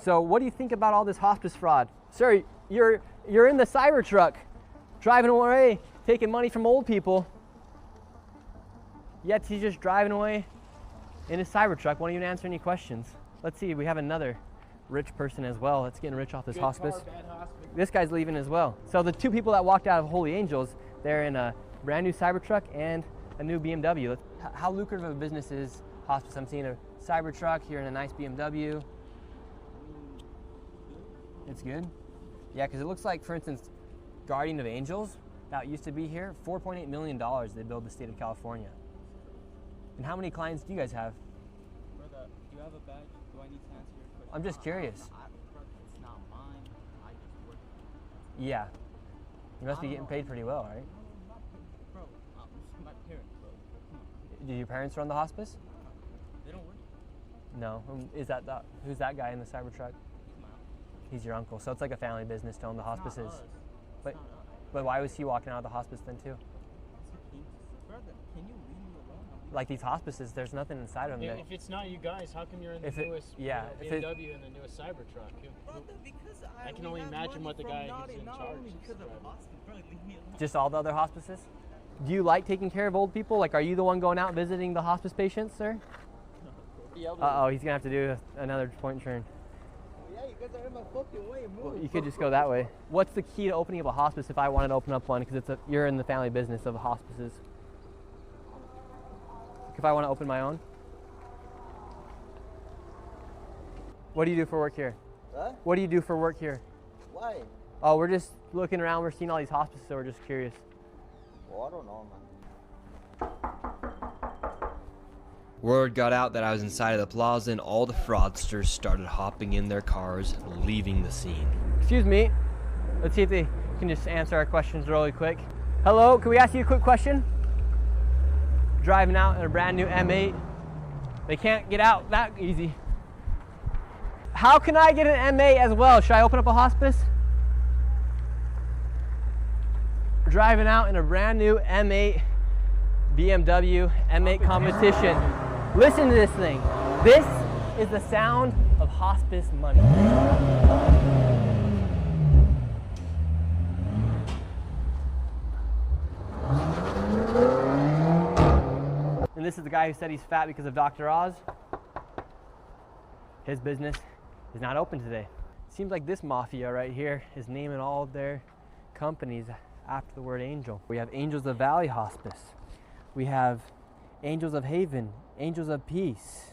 So what do you think about all this hospice fraud? Sir, you're in the Cybertruck, driving away, taking money from old people. Yet he's just driving away in his Cybertruck, won't even answer any questions. Let's see, we have another rich person as well that's getting rich off this hospice. This guy's leaving as well. So the two people that walked out of Holy Angels, they're in a brand new Cybertruck and a new BMW. How lucrative of a business is hospice? I'm seeing a Cybertruck, here in a nice BMW. It's good? Yeah, because it looks like, for instance, Guardian of Angels, that used to be here, $4.8 million they billed the state of California. And how many clients do you guys have? Brother, do you have a badge? Do I need to answer your question? I'm just curious. It's not mine. I just work. Yeah. You must be getting paid pretty well, right? Bro, my parents, bro. Do your parents run the hospice? They don't work. No. Who's that guy in the Cybertruck? He's my uncle. He's your uncle. So it's like a family business to own the hospices. Not us. But, It's not us. but why was he walking out of the hospice then too? Brother, can you leave me alone? Like these hospices, there's nothing inside of them. If it's not you guys, how come you're in the newest BMW and the newest Cybertruck? Brother, because I can only imagine what the guy who's in charge is because of driving. hospice, brother, leave me alone. Just all the other hospices? Do you like taking care of old people? Like, are you the one going out visiting the hospice patients, sir? Uh-oh, he's gonna have to do another point turn. Yeah, you guys are in my fucking way. Move. Well, you could just go that way. What's the key to opening up a hospice if I wanted to open up one? Because you're in the family business of hospices. If I want to open my own? What do you do for work here? Huh? What do you do for work here? Why? Oh, we're just looking around. We're seeing all these hospices, so we're just curious. Well, I don't know, man. Word got out that I was inside of the plaza and all the fraudsters started hopping in their cars, leaving the scene. Excuse me. Let's see if they can just answer our questions really quick. Hello, can we ask you a quick question? Driving out in a brand new M8. They can't get out that easy. How can I get an M8 as well? Should I open up a hospice? We're driving out in a brand new M8 BMW M8 competition. Listen to this thing. This is the sound of hospice money. And this is the guy who said he's fat because of Dr. Oz. His business is not open today. Seems like this mafia right here is naming all of their companies after the word angel. We have Angels of Valley Hospice. We have Angels of Haven, Angels of Peace,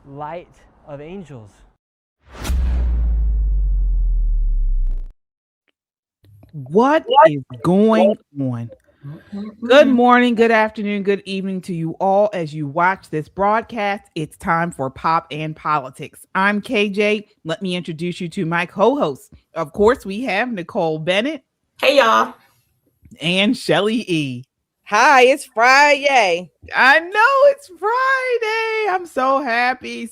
Light of Angels. What is going on? Good morning, good afternoon, good evening to you all as you watch this broadcast. It's time for Pop and Politics. I'm KJ. Let me introduce you to my co-hosts. Of course, we have Nicole Bennett. Hey, y'all. And Shelly E. Hi, it's Friday. I know it's Friday. I'm so happy,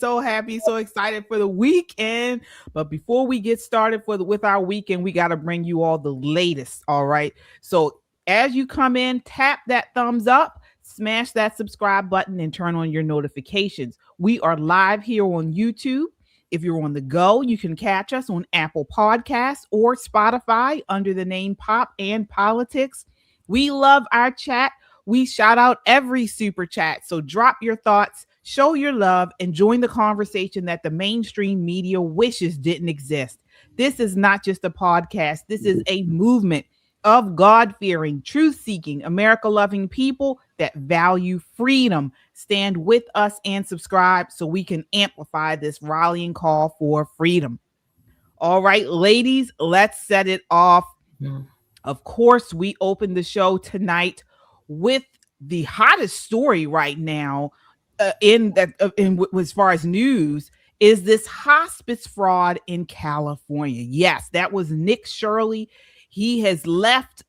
so excited for the weekend. But before we get started with our weekend, we got to bring you all the latest. All right. So as you come in, tap that thumbs up, smash that subscribe button, and turn on your notifications. We are live here on YouTube. If you're on the go, you can catch us on Apple Podcasts or Spotify under the name Pop and Politics. We love our chat. We shout out every super chat. So drop your thoughts, show your love, and join the conversation that the mainstream media wishes didn't exist. This is not just a podcast. This is a movement of God-fearing, truth-seeking, America-loving people that value freedom. Stand with us and subscribe so we can amplify this rallying call for freedom. All right, ladies, let's set it off. Of course, we opened the show tonight with the hottest story right now as far as news is this hospice fraud in California. Yes, that was Nick Shirley. He has left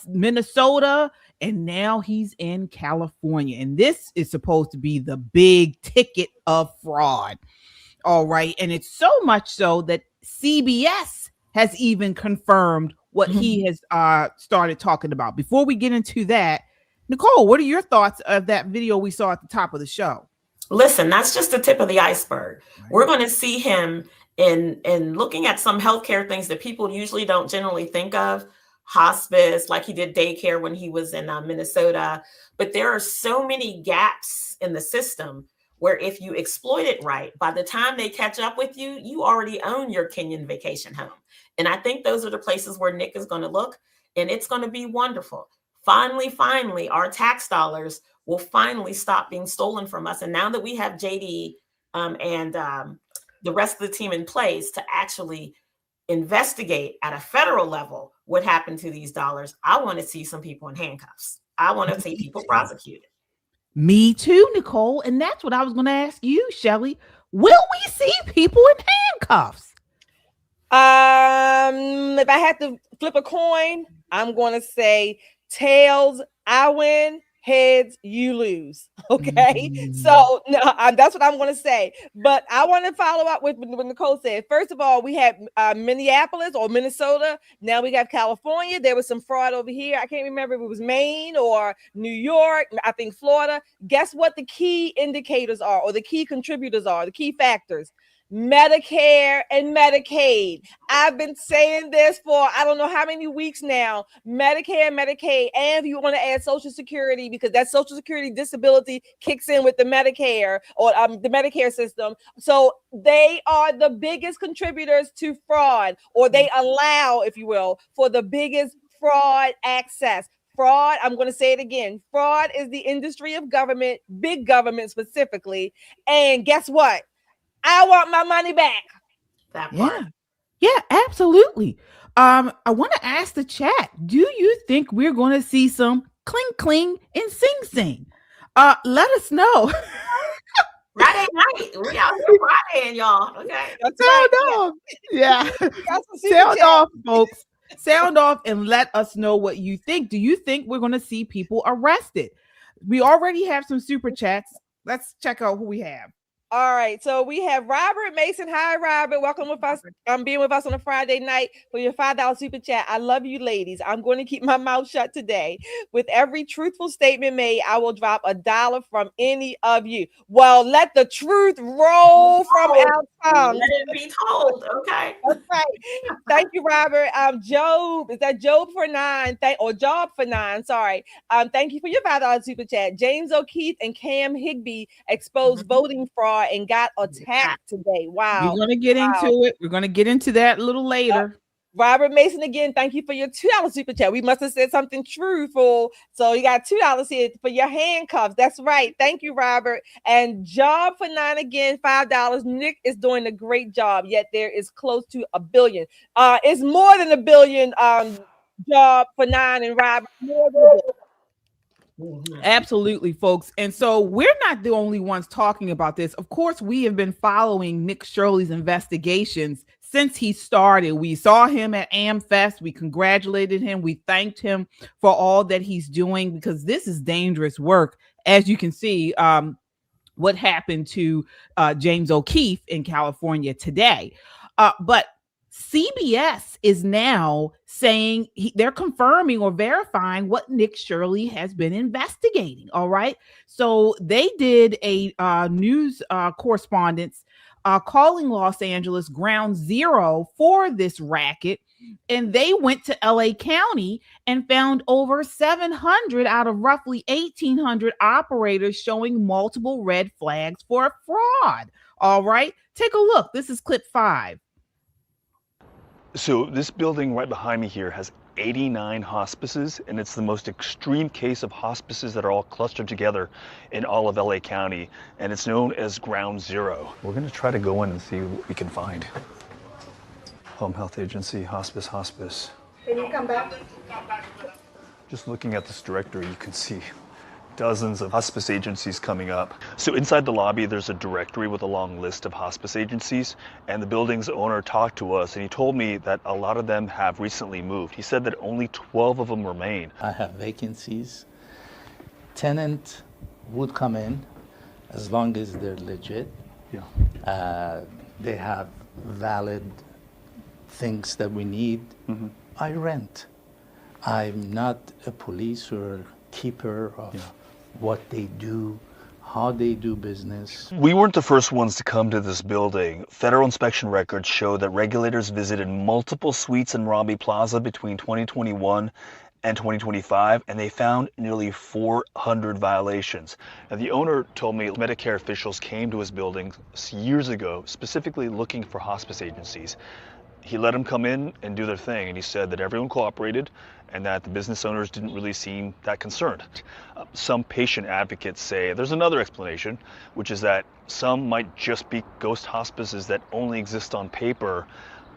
Minnesota and now he's in California. And this is supposed to be the big ticket of fraud. All right. And it's so much so that CBS has even confirmed what he has started talking about. Before we get into that, Nicole, what are your thoughts of that video we saw at the top of the show? Listen, that's just the tip of the iceberg. Right. We're going to see him in looking at some healthcare things that people usually don't generally think of. Hospice, like he did daycare when he was in Minnesota. But there are so many gaps in the system where if you exploit it right, by the time they catch up with you, you already own your Kenyan vacation home. And I think those are the places where Nick is going to look, and it's going to be wonderful. Finally, our tax dollars will finally stop being stolen from us. And now that we have JD and the rest of the team in place to actually investigate at a federal level what happened to these dollars, I want to see some people in handcuffs. I want to see people prosecuted. Me too, Nicole. And that's what I was going to ask you, Shirley. Will we see people in handcuffs? If I had to flip a coin, I'm going to say tails, I win. Heads, you lose. Okay. So no, that's what I'm going to say. But I want to follow up with what Nicole said. First of all, we had Minneapolis or Minnesota. Now we got California. There was some fraud over here. I can't remember if it was Maine or New York. I think Florida. Guess what the key indicators are, or the key contributors are, the key factors? Medicare and Medicaid. I've been saying this for I don't know how many weeks now. Medicare and Medicaid, and if you want to add Social Security, because that Social Security disability kicks in with the Medicare or the Medicare system. So they are the biggest contributors to fraud, or they allow, if you will, for the biggest fraud access. Fraud, I'm going to say it again. Fraud is the industry of government, big government specifically. And guess what? I want my money back. That part. Yeah, absolutely. I want to ask the chat, do you think we're going to see some cling cling and sing sing? Let us know. Friday night. We out here Friday, y'all. Okay. Sound off. Yeah. Sound off, folks. Sound off and let us know what you think. Do you think we're going to see people arrested? We already have some super chats. Let's check out who we have. All right, so we have Robert Mason. Hi, Robert. Welcome with us. Being with us on a Friday night for your $5 super chat. I love you, ladies. I'm going to keep my mouth shut today. With every truthful statement made, I will drop $1 from any of you. Well, let the truth roll from our tongues. Let it be told. Okay. That's right. Thank you, Robert. Job, is that Job for 9? Or Job for 9? Sorry. Thank you for your $5 super chat. James O'Keefe and Cam Higbee exposed voting fraud and got attacked today. Wow. We're going to get into it. We're going to get into that a little later. Robert Mason, again, thank you for your $2 super chat. We must have said something truthful. So you got $2 here for your handcuffs. That's right. Thank you, Robert. And Job for 9 again, $5. Nick is doing a great job, yet there is close to $1 billion. It's more than $1 billion, Job for 9 and Robert. More than $1 billion. Absolutely, folks. And so we're not the only ones talking about this. Of course, we have been following Nick Shirley's investigations since he started. We saw him at AmFest. We congratulated him. We thanked him for all that he's doing, because this is dangerous work. As you can see, what happened to James O'Keefe in California today. But CBS is now saying they're confirming or verifying what Nick Shirley has been investigating. All right. So they did a news correspondence calling Los Angeles ground zero for this racket. And they went to LA County and found over 700 out of roughly 1,800 operators showing multiple red flags for fraud. All right. Take a look. This is clip 5. So this building right behind me here has 89 hospices, and it's the most extreme case of hospices that are all clustered together in all of LA County, and it's known as Ground Zero. We're going to try to go in and see what we can find. Home Health Agency, hospice. Can you come back? Just looking at this directory, you can see dozens of hospice agencies coming up. So inside the lobby, there's a directory with a long list of hospice agencies, and the building's owner talked to us, and he told me that a lot of them have recently moved. He said that only 12 of them remain. I have vacancies. Tenant would come in as long as they're legit. Yeah. They have valid things that we need. Mm-hmm. I rent. I'm not a police or keeper of what they do, how they do business. We weren't the first ones to come to this building. Federal inspection records show that regulators visited multiple suites in Robbie Plaza between 2021 and 2025, and they found nearly 400 violations. Now, the owner told me Medicare officials came to his building years ago, specifically looking for hospice agencies. He let them come in and do their thing, and he said that everyone cooperated and that the business owners didn't really seem that concerned. Some patient advocates say there's another explanation, which is that some might just be ghost hospices that only exist on paper,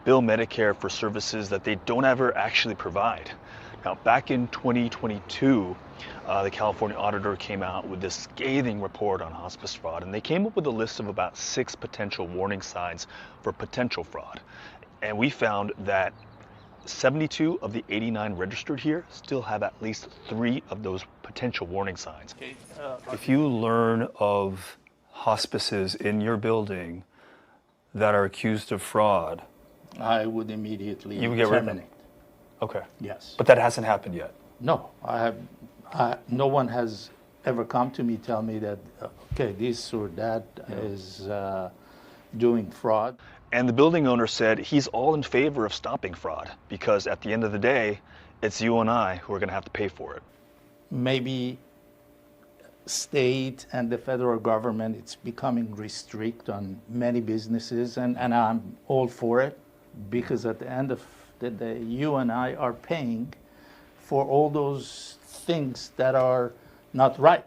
bill Medicare for services that they don't ever actually provide. Now, back in 2022, the California auditor came out with this scathing report on hospice fraud, and they came up with a list of about 6 potential warning signs for potential fraud. And we found that 72 of the 89 registered here still have at least 3 of those potential warning signs. If you learn of hospices in your building that are accused of fraud, I would immediately you would get rid of them. terminate. Okay. Yes. But that hasn't happened yet. No, no one has ever come to me tell me that, okay, this or that is doing fraud. And the building owner said he's all in favor of stopping fraud because at the end of the day, it's you and I who are going to have to pay for it. Maybe state and the federal government, it's becoming restrict on many businesses, and I'm all for it, because at the end of the day, you and I are paying for all those things that are not right.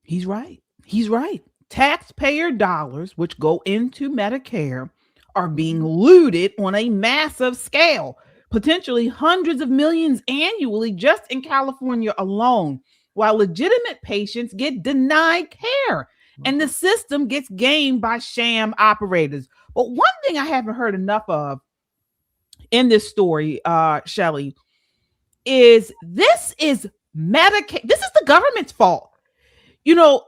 He's right. He's right. Taxpayer dollars, which go into Medicare, are being looted on a massive scale, potentially hundreds of millions annually just in California alone, while legitimate patients get denied care and the system gets gamed by sham operators. But one thing I haven't heard enough of in this story, Shirley, is this is Medicaid. This is the government's fault. You know,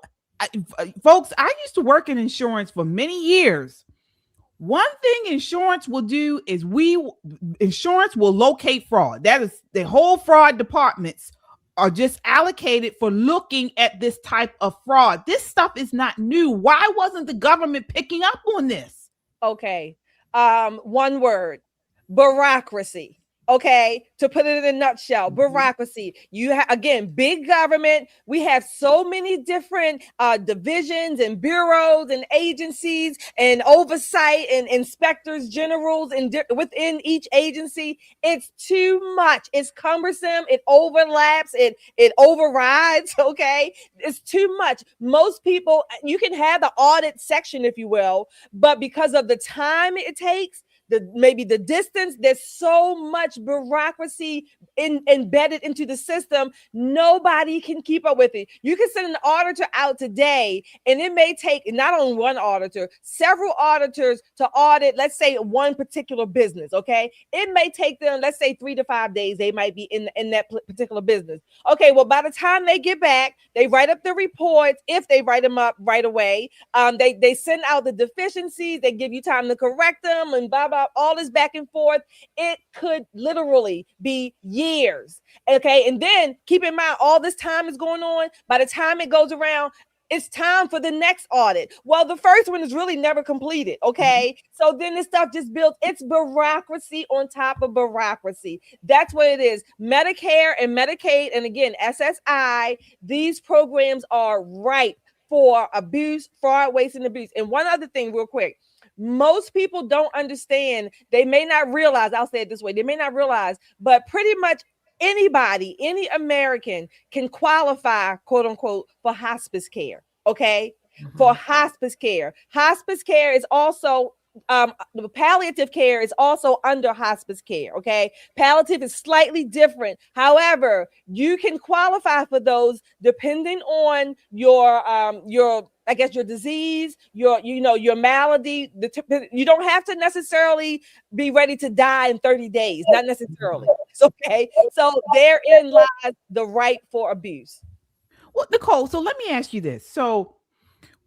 folks, I used to work in insurance for many years. One thing insurance will do is insurance will locate fraud. That is, the whole fraud departments are just allocated for looking at this type of fraud. This stuff is not new. Why wasn't the government picking up on this? Okay. One word: bureaucracy. Okay, to put it in a nutshell, bureaucracy. You have, again, big government. We have so many different divisions and bureaus and agencies and oversight and inspectors generals and within each agency. It's too much. It's cumbersome. It overlaps. It overrides. Okay, it's too much. Most people, you can have the audit section, if you will, but because of the time it takes, maybe the distance, there's so much bureaucracy embedded into the system, nobody can keep up with it. You can send an auditor out today, and it may take not only one auditor, several auditors to audit, let's say, one particular business. Okay, it may take them, let's say, 3 to 5 days. They might be in that particular business. Okay, well, by the time they get back, they write up the reports. If they write them up right away, they send out the deficiencies. They give you time to correct them, and blah blah. All this back and forth. It could literally be years. Okay. And then keep in mind, all this time is going on. By the time it goes around, it's time for the next audit. Well, the first one is really never completed. Okay. So then this stuff just builds. It's bureaucracy on top of bureaucracy. That's what it is. Medicare and Medicaid, and again, SSI, these programs are ripe for abuse, fraud, waste, and abuse. And one other thing real quick. Most people don't understand. They may not realize, I'll say it this way, they may not realize, but pretty much anybody, any American can qualify, quote unquote, for hospice care. Okay. For hospice care. Hospice care is also palliative care is also under hospice care. Okay, palliative is slightly different. However, you can qualify for those depending on your I guess your disease, your malady. You don't have to necessarily be ready to die in 30 days, not necessarily. It's okay. So therein lies the right for abuse. Well, Nicole, so let me ask you this. So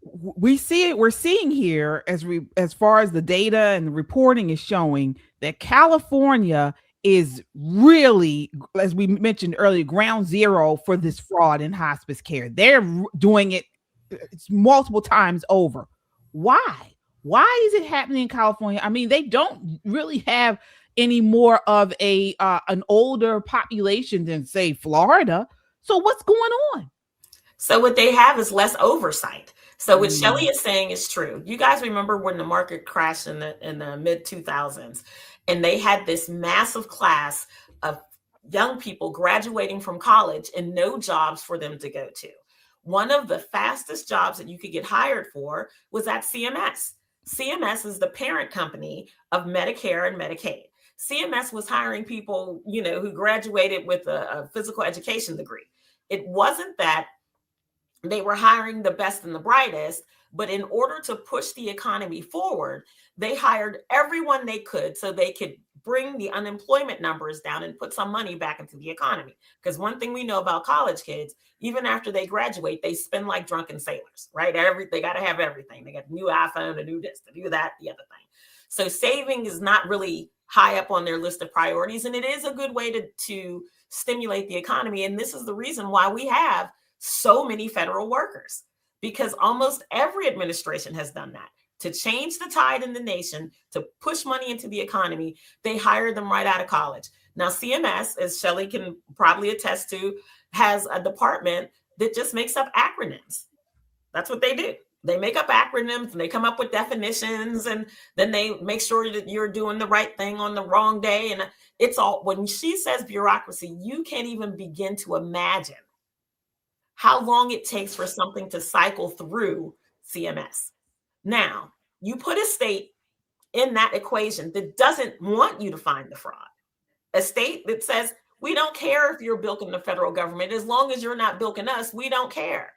we're seeing here, as far as the data and the reporting is showing, that California is really, as we mentioned earlier, ground zero for this fraud in hospice care. They're doing it it's multiple times over. Why? Why is it happening in California? I mean, they don't really have any more of an older population than, say, Florida. So what's going on? So what they have is less oversight. So what Shelley is saying is true. You guys remember when the market crashed in the mid 2000s, and they had this massive class of young people graduating from college and no jobs for them to go to. One of the fastest jobs that you could get hired for was at CMS. CMS is the parent company of Medicare and Medicaid. CMS was hiring people, who graduated with a physical education degree. It wasn't that they were hiring the best and the brightest, but in order to push the economy forward, they hired everyone they could so they could bring the unemployment numbers down and put some money back into the economy. Because one thing we know about college kids, even after they graduate, they spend like drunken sailors, right? They got to have everything. They got a new iPhone, a new this, to do that, the other thing. So saving is not really high up on their list of priorities. And it is a good way to stimulate the economy. And this is the reason why we have so many federal workers, because almost every administration has done that. To change the tide in the nation, to push money into the economy, they hire them right out of college. Now, CMS, as Shelley can probably attest to, has a department that just makes up acronyms. That's what they do. They make up acronyms and they come up with definitions, and then they make sure that you're doing the right thing on the wrong day. And it's all, when she says bureaucracy, you can't even begin to imagine how long it takes for something to cycle through CMS. Now, you put a state in that equation that doesn't want you to find the fraud. A state that says, we don't care if you're bilking the federal government. As long as you're not bilking us, we don't care.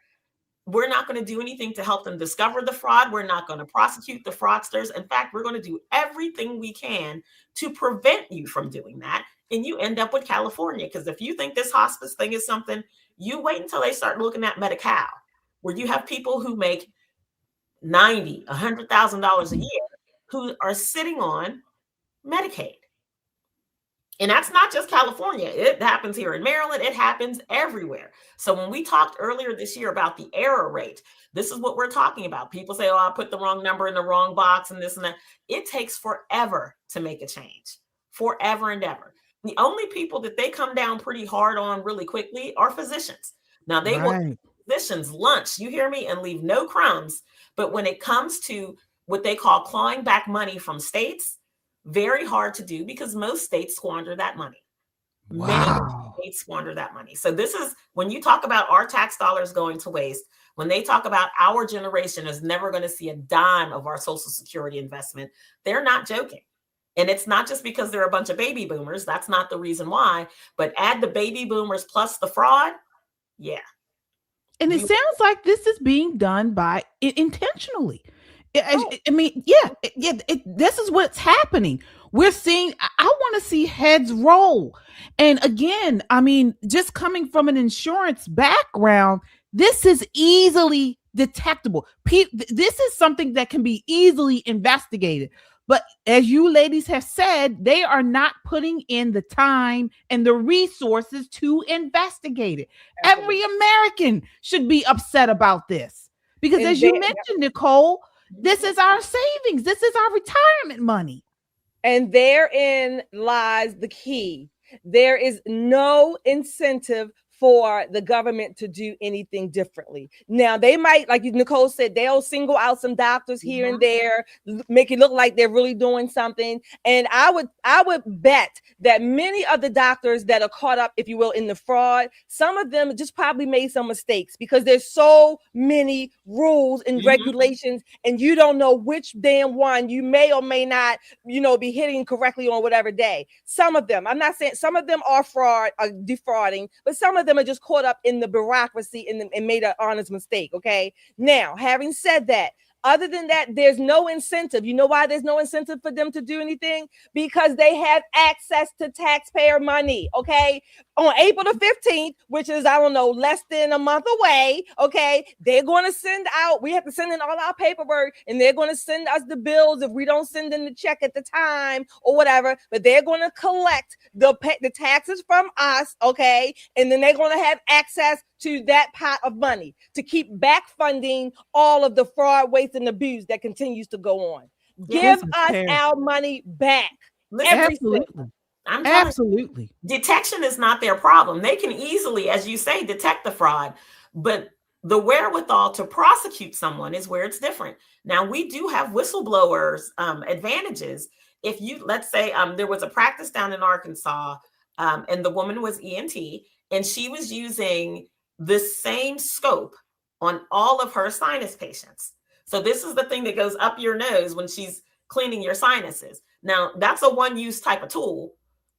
We're not going to do anything to help them discover the fraud. We're not going to prosecute the fraudsters. In fact, we're going to do everything we can to prevent you from doing that. And you end up with California. Because if you think this hospice thing is something, you wait until they start looking at Medi-Cal, where you have people who make $90,000, $100,000 a year who are sitting on Medicaid. And that's not just California. It happens here in Maryland. It happens everywhere. So when we talked earlier this year about the error rate, this is what we're talking about. People say, oh, I put the wrong number in the wrong box and this and that. It takes forever to make a change, forever and ever. The only people that they come down pretty hard on really quickly are physicians. Now, they will physicians lunch, you hear me, and leave no crumbs. But when it comes to what they call clawing back money from states, very hard to do because most states squander that money. Many states squander that money. So this is, when you talk about our tax dollars going to waste, when they talk about our generation is never going to see a dime of our Social Security investment, they're not joking. And it's not just because they're a bunch of baby boomers. That's not the reason why. But add the baby boomers plus the fraud. Yeah. And it sounds like this is being done by intentionally. I mean, this is what's happening. We're seeing, I want to see heads roll. And again, I mean, just coming from an insurance background, this is easily detectable. This is something that can be easily investigated. But as you ladies have said, they are not putting in the time and the resources to investigate it. Every American should be upset about this. Because as you mentioned, Nicole, this is our savings. This is our retirement money. And therein lies the key. There is no incentive for the government to do anything differently. Now, they might, like Nicole said, they'll single out some doctors here and there, make it look like they're really doing something. And I would bet that many of the doctors that are caught up, if you will, in the fraud, some of them just probably made some mistakes because there's so many rules and regulations, and you don't know which damn one you may or may not, be hitting correctly on whatever day. Some of them, I'm not saying some of them are defrauding, but some of them are just caught up in the bureaucracy and made an honest mistake. Okay. Now, having said that, other than that, there's no incentive. You know why there's no incentive for them to do anything? Because they have access to taxpayer money. Okay. On April the 15th, which is, I don't know, less than a month away. Okay. They're going to send out, we have to send in all our paperwork, and they're going to send us the bills if we don't send in the check at the time or whatever, but they're going to collect the taxes from us. Okay. And then they're going to have access to that pot of money to keep back funding all of the fraud, waste, and abuse that continues to go on. Give us our money back. Absolutely. Absolutely. Detection is not their problem. They can easily, as you say, detect the fraud, but the wherewithal to prosecute someone is where it's different. Now, we do have whistleblowers advantages. If you, let's say there was a practice down in Arkansas and the woman was ENT and she was using the same scope on all of her sinus patients. So this is the thing that goes up your nose when she's cleaning your sinuses. Now, that's a one-use type of tool,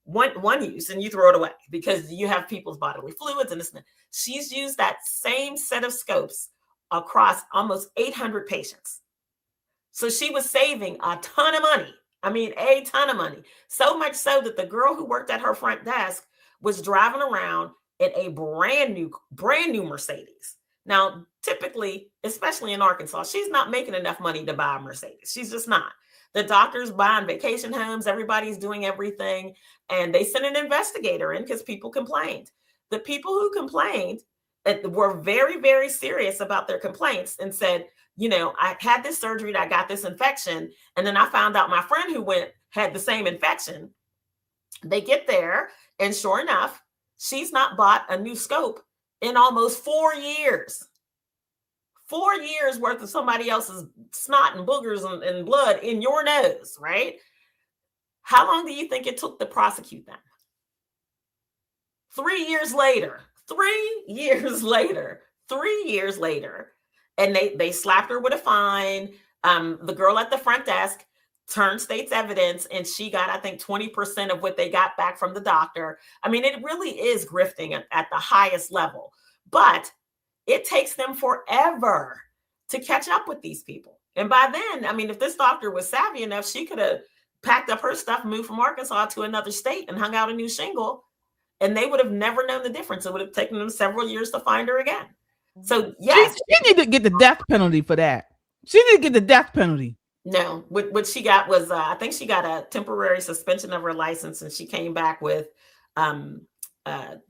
one use, and you throw it away because you have people's bodily fluids and this and that. She's used that same set of scopes across almost 800 patients. So she was saving a ton of money. I mean, a ton of money. So much so that the girl who worked at her front desk was driving around in a brand new Mercedes. Now, typically, especially in Arkansas, she's not making enough money to buy a Mercedes. She's just not. The doctors buying vacation homes, everybody's doing everything. And they sent an investigator in because people complained. The people who complained were very, very serious about their complaints and said, you know, I had this surgery, I got this infection. And then I found out my friend who went had the same infection. They get there, and sure enough, she's not bought a new scope in almost 4 years. 4 years worth of somebody else's snot and boogers and blood in your nose, right? How long do you think it took to prosecute them? 3 years later, 3 years later, 3 years later, and they slapped her with a fine. The girl at the front desk turned state's evidence, and she got, I think, 20% of what they got back from the doctor. I mean, it really is grifting at the highest level, but it takes them forever to catch up with these people. And by then, I mean, if this doctor was savvy enough, she could have packed up her stuff, moved from Arkansas to another state and hung out a new shingle, and they would have never known the difference. It would have taken them several years to find her again. So yes, she need to get the death penalty for that. She need to get the death penalty. No, what she got was I think she got a temporary suspension of her license, and she came back with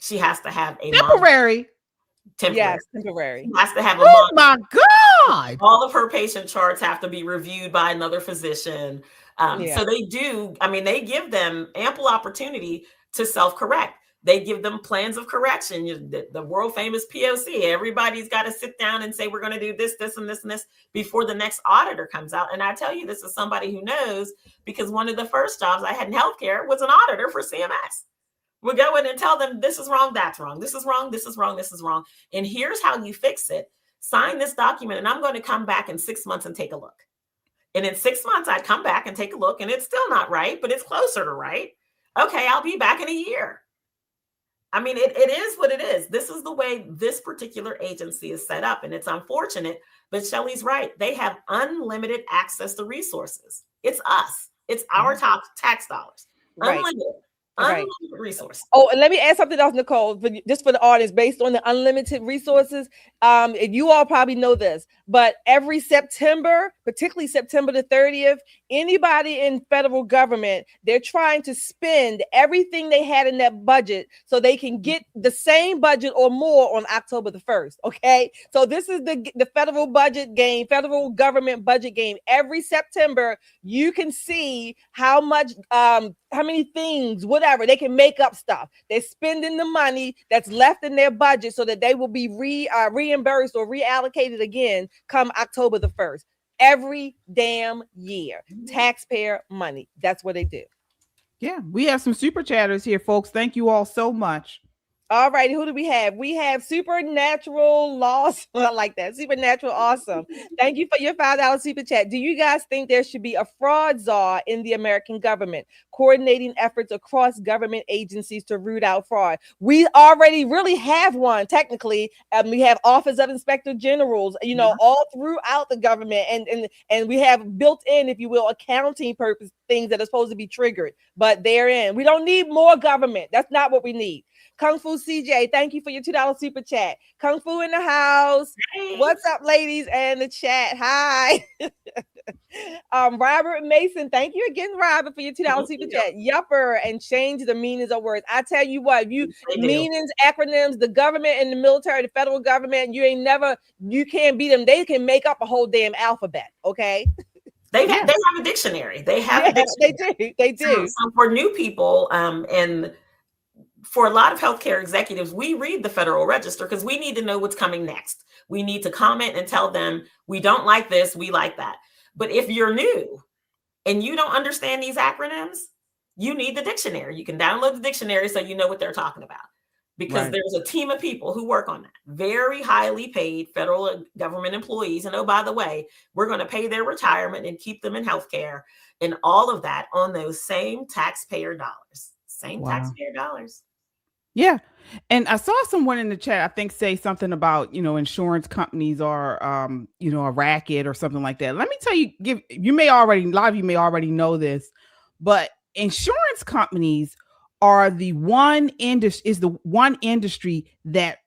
she has to have a temporary. Yes, temporary. She has to have oh my God! All of her patient charts have to be reviewed by another physician. So they do. I mean, they give them ample opportunity to self-correct. They give them plans of correction, the world famous POC. Everybody's got to sit down and say, we're going to do this, this, and this, and this before the next auditor comes out. And I tell you, this is somebody who knows, because one of the first jobs I had in healthcare was an auditor for CMS. We'll go in and tell them, this is wrong, that's wrong, this is wrong, this is wrong, this is wrong. And here's how you fix it. Sign this document, and I'm going to come back in 6 months and take a look. And in 6 months, I'd come back and take a look, and it's still not right, but it's closer to right. Okay, I'll be back in a year. I mean, it is what it is. This is the way this particular agency is set up, and it's unfortunate, but Shelley's right. They have unlimited access to resources. It's us. It's our tax dollars. Unlimited. Unlimited resources. Oh, and let me add something else, Nicole, just for the audience, based on the unlimited resources. And you all probably know this, but every September, particularly September the 30th, anybody in federal government, they're trying to spend everything they had in that budget so they can get the same budget or more on October the 1st. Okay. So this is the federal budget game, federal government budget game. Every September, you can see how much, how many things, whatever, they can make up stuff. They're spending the money that's left in their budget so that they will be reimbursed or reallocated again come October the 1st. Every damn year. Taxpayer money. That's what they do. Yeah, we have some super chatters here, folks. Thank you all so much. All right, who do we have? We have Supernatural Loss. I like that. Supernatural Awesome. Thank you for your $5 super chat. Do you guys think there should be a fraud czar in the American government, coordinating efforts across government agencies to root out fraud? We already really have one, technically. We have Office of Inspector Generals, you know, all throughout the government. And we have built in, if you will, accounting purpose things that are supposed to be triggered. But they're in. We don't need more government. That's not what we need. Kung Fu CJ, thank you for your $2 super chat. Kung Fu in the house. Hey. What's up, ladies? And the chat. Hi. Robert Mason, thank you again, Robert, for your $2 super chat. Yupper and change the meanings of words. I tell you what, meanings, acronyms, the government and the military, the federal government, you can't beat them. They can make up a whole damn alphabet. Okay. They have a dictionary. They have a dictionary. They do. So for new people, and for a lot of healthcare executives, we read the Federal Register because we need to know what's coming next. We need to comment and tell them we don't like this, we like that. But if you're new and you don't understand these acronyms, you need the dictionary. You can download the dictionary so you know what they're talking about. Because there's a team of people who work on that. Very highly paid federal government employees. And oh, by the way, we're going to pay their retirement and keep them in healthcare and all of that on those same taxpayer dollars. Taxpayer dollars. Yeah. And I saw someone in the chat, I think, say something about, insurance companies are, a racket or something like that. Let me tell you, a lot of you may already know this, but insurance companies are the one industry that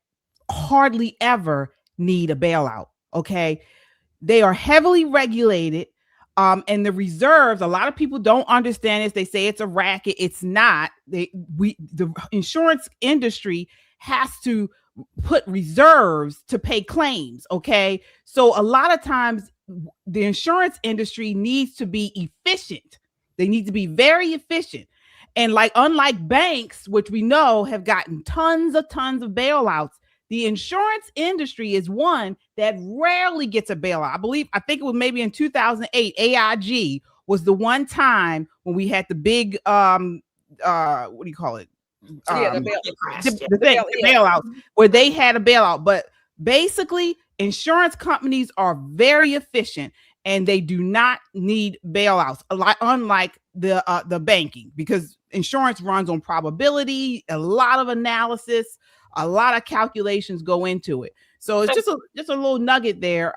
hardly ever need a bailout. Okay. They are heavily regulated. And the reserves, a lot of people don't understand this. They say it's a racket. It's not. The insurance industry has to put reserves to pay claims. Okay. So a lot of times the insurance industry needs to be efficient. They need to be very efficient. And unlike banks, which we know have gotten tons of bailouts, the insurance industry is one that rarely gets a bailout. I think it was maybe in 2008, AIG was the one time when we had the big, what do you call it? The bailout, where they had a bailout. But basically, insurance companies are very efficient and they do not need bailouts, unlike the banking, because insurance runs on probability, a lot of analysis, a lot of calculations go into it. So it's just a little nugget there.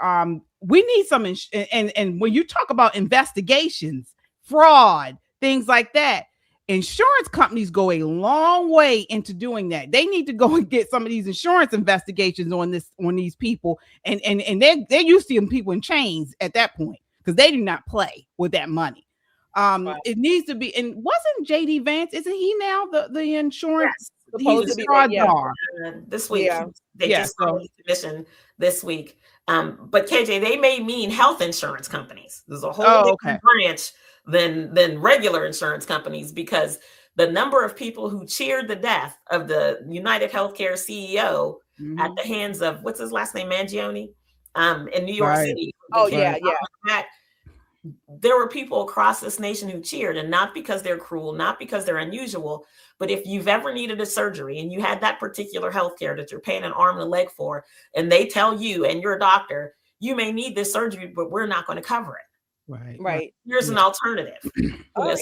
We need some, and when you talk about investigations, fraud, things like that, insurance companies go a long way into doing that. They need to go and get some of these insurance investigations on these people, and they're used to them people in chains at that point because they do not play with that money. It needs to be. And wasn't JD Vance? Isn't he now the insurance? Yes. He's the fraud czar. This week, they just commissioned this week. But KJ, they may mean health insurance companies. There's a whole different branch than regular insurance companies, because the number of people who cheered the death of the United Healthcare CEO at the hands of, what's his last name, Mangione, in New York City. There were people across this nation who cheered, and not because they're cruel, not because they're unusual, but if you've ever needed a surgery and you had that particular healthcare that you're paying an arm and a leg for, and they tell you and your doctor, you may need this surgery, but we're not going to cover it. Right. Here's an alternative. So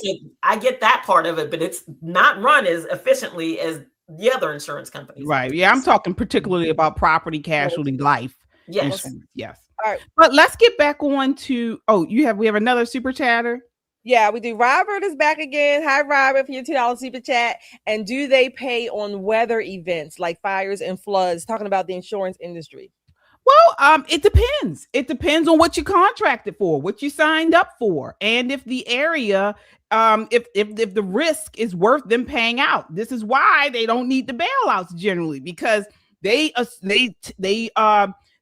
I get that part of it, but it's not run as efficiently as the other insurance companies. Right. Yeah. I'm talking particularly about property, casualty, life. Yes. Insurance. Yes. All right. But let's get back on to, we have another super chatter. Yeah, we do. Robert is back again. Hi, Robert, for your $2 super chat. And do they pay on weather events like fires and floods? Talking about the insurance industry. Well, it depends. It depends on what you contracted for, what you signed up for, and if the area, if the risk is worth them paying out. This is why they don't need the bailouts generally, because they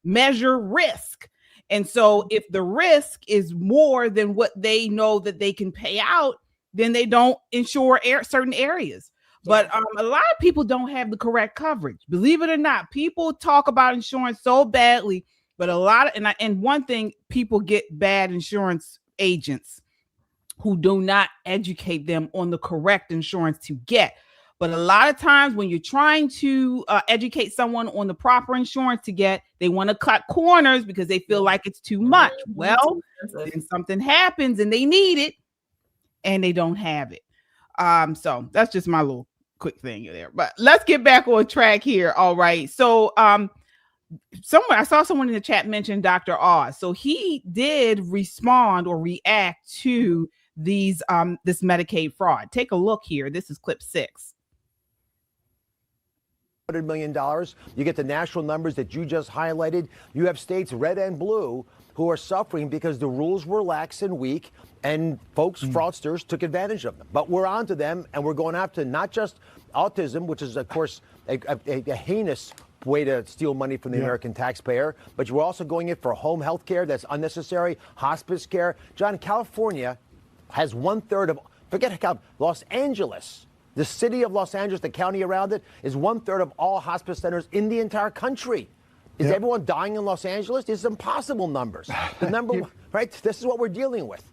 measure risk. And so if the risk is more than what they know that they can pay out, then they don't insure certain areas. But a lot of people don't have the correct coverage. Believe it or not, people talk about insurance so badly, but a lot of, and one thing, people get bad insurance agents who do not educate them on the correct insurance to get. But a lot of times when you're trying to educate someone on the proper insurance to get, they want to cut corners because they feel like it's too much. Well, then something happens and they need it and they don't have it. So that's just my little quick thing there. But let's get back on track here. All right. So I saw someone in the chat mention Dr. Oz. So he did respond or react to these this Medicaid fraud. Take a look here. This is clip 6. $100 million. You get the national numbers that you just highlighted. You have states red and blue who are suffering because the rules were lax and weak, and folks, fraudsters, took advantage of them. But we're on to them, and we're going after not just autism, which is, of course, a heinous way to steal money from the American taxpayer, but you're also going in for home health care that's unnecessary, hospice care. John, California has 1/3 of, forget how, Los Angeles, the city of Los Angeles, the county around it, is 1/3 of all hospice centers in the entire country. Is everyone dying in Los Angeles? These are impossible numbers. The number one, right? This is what we're dealing with.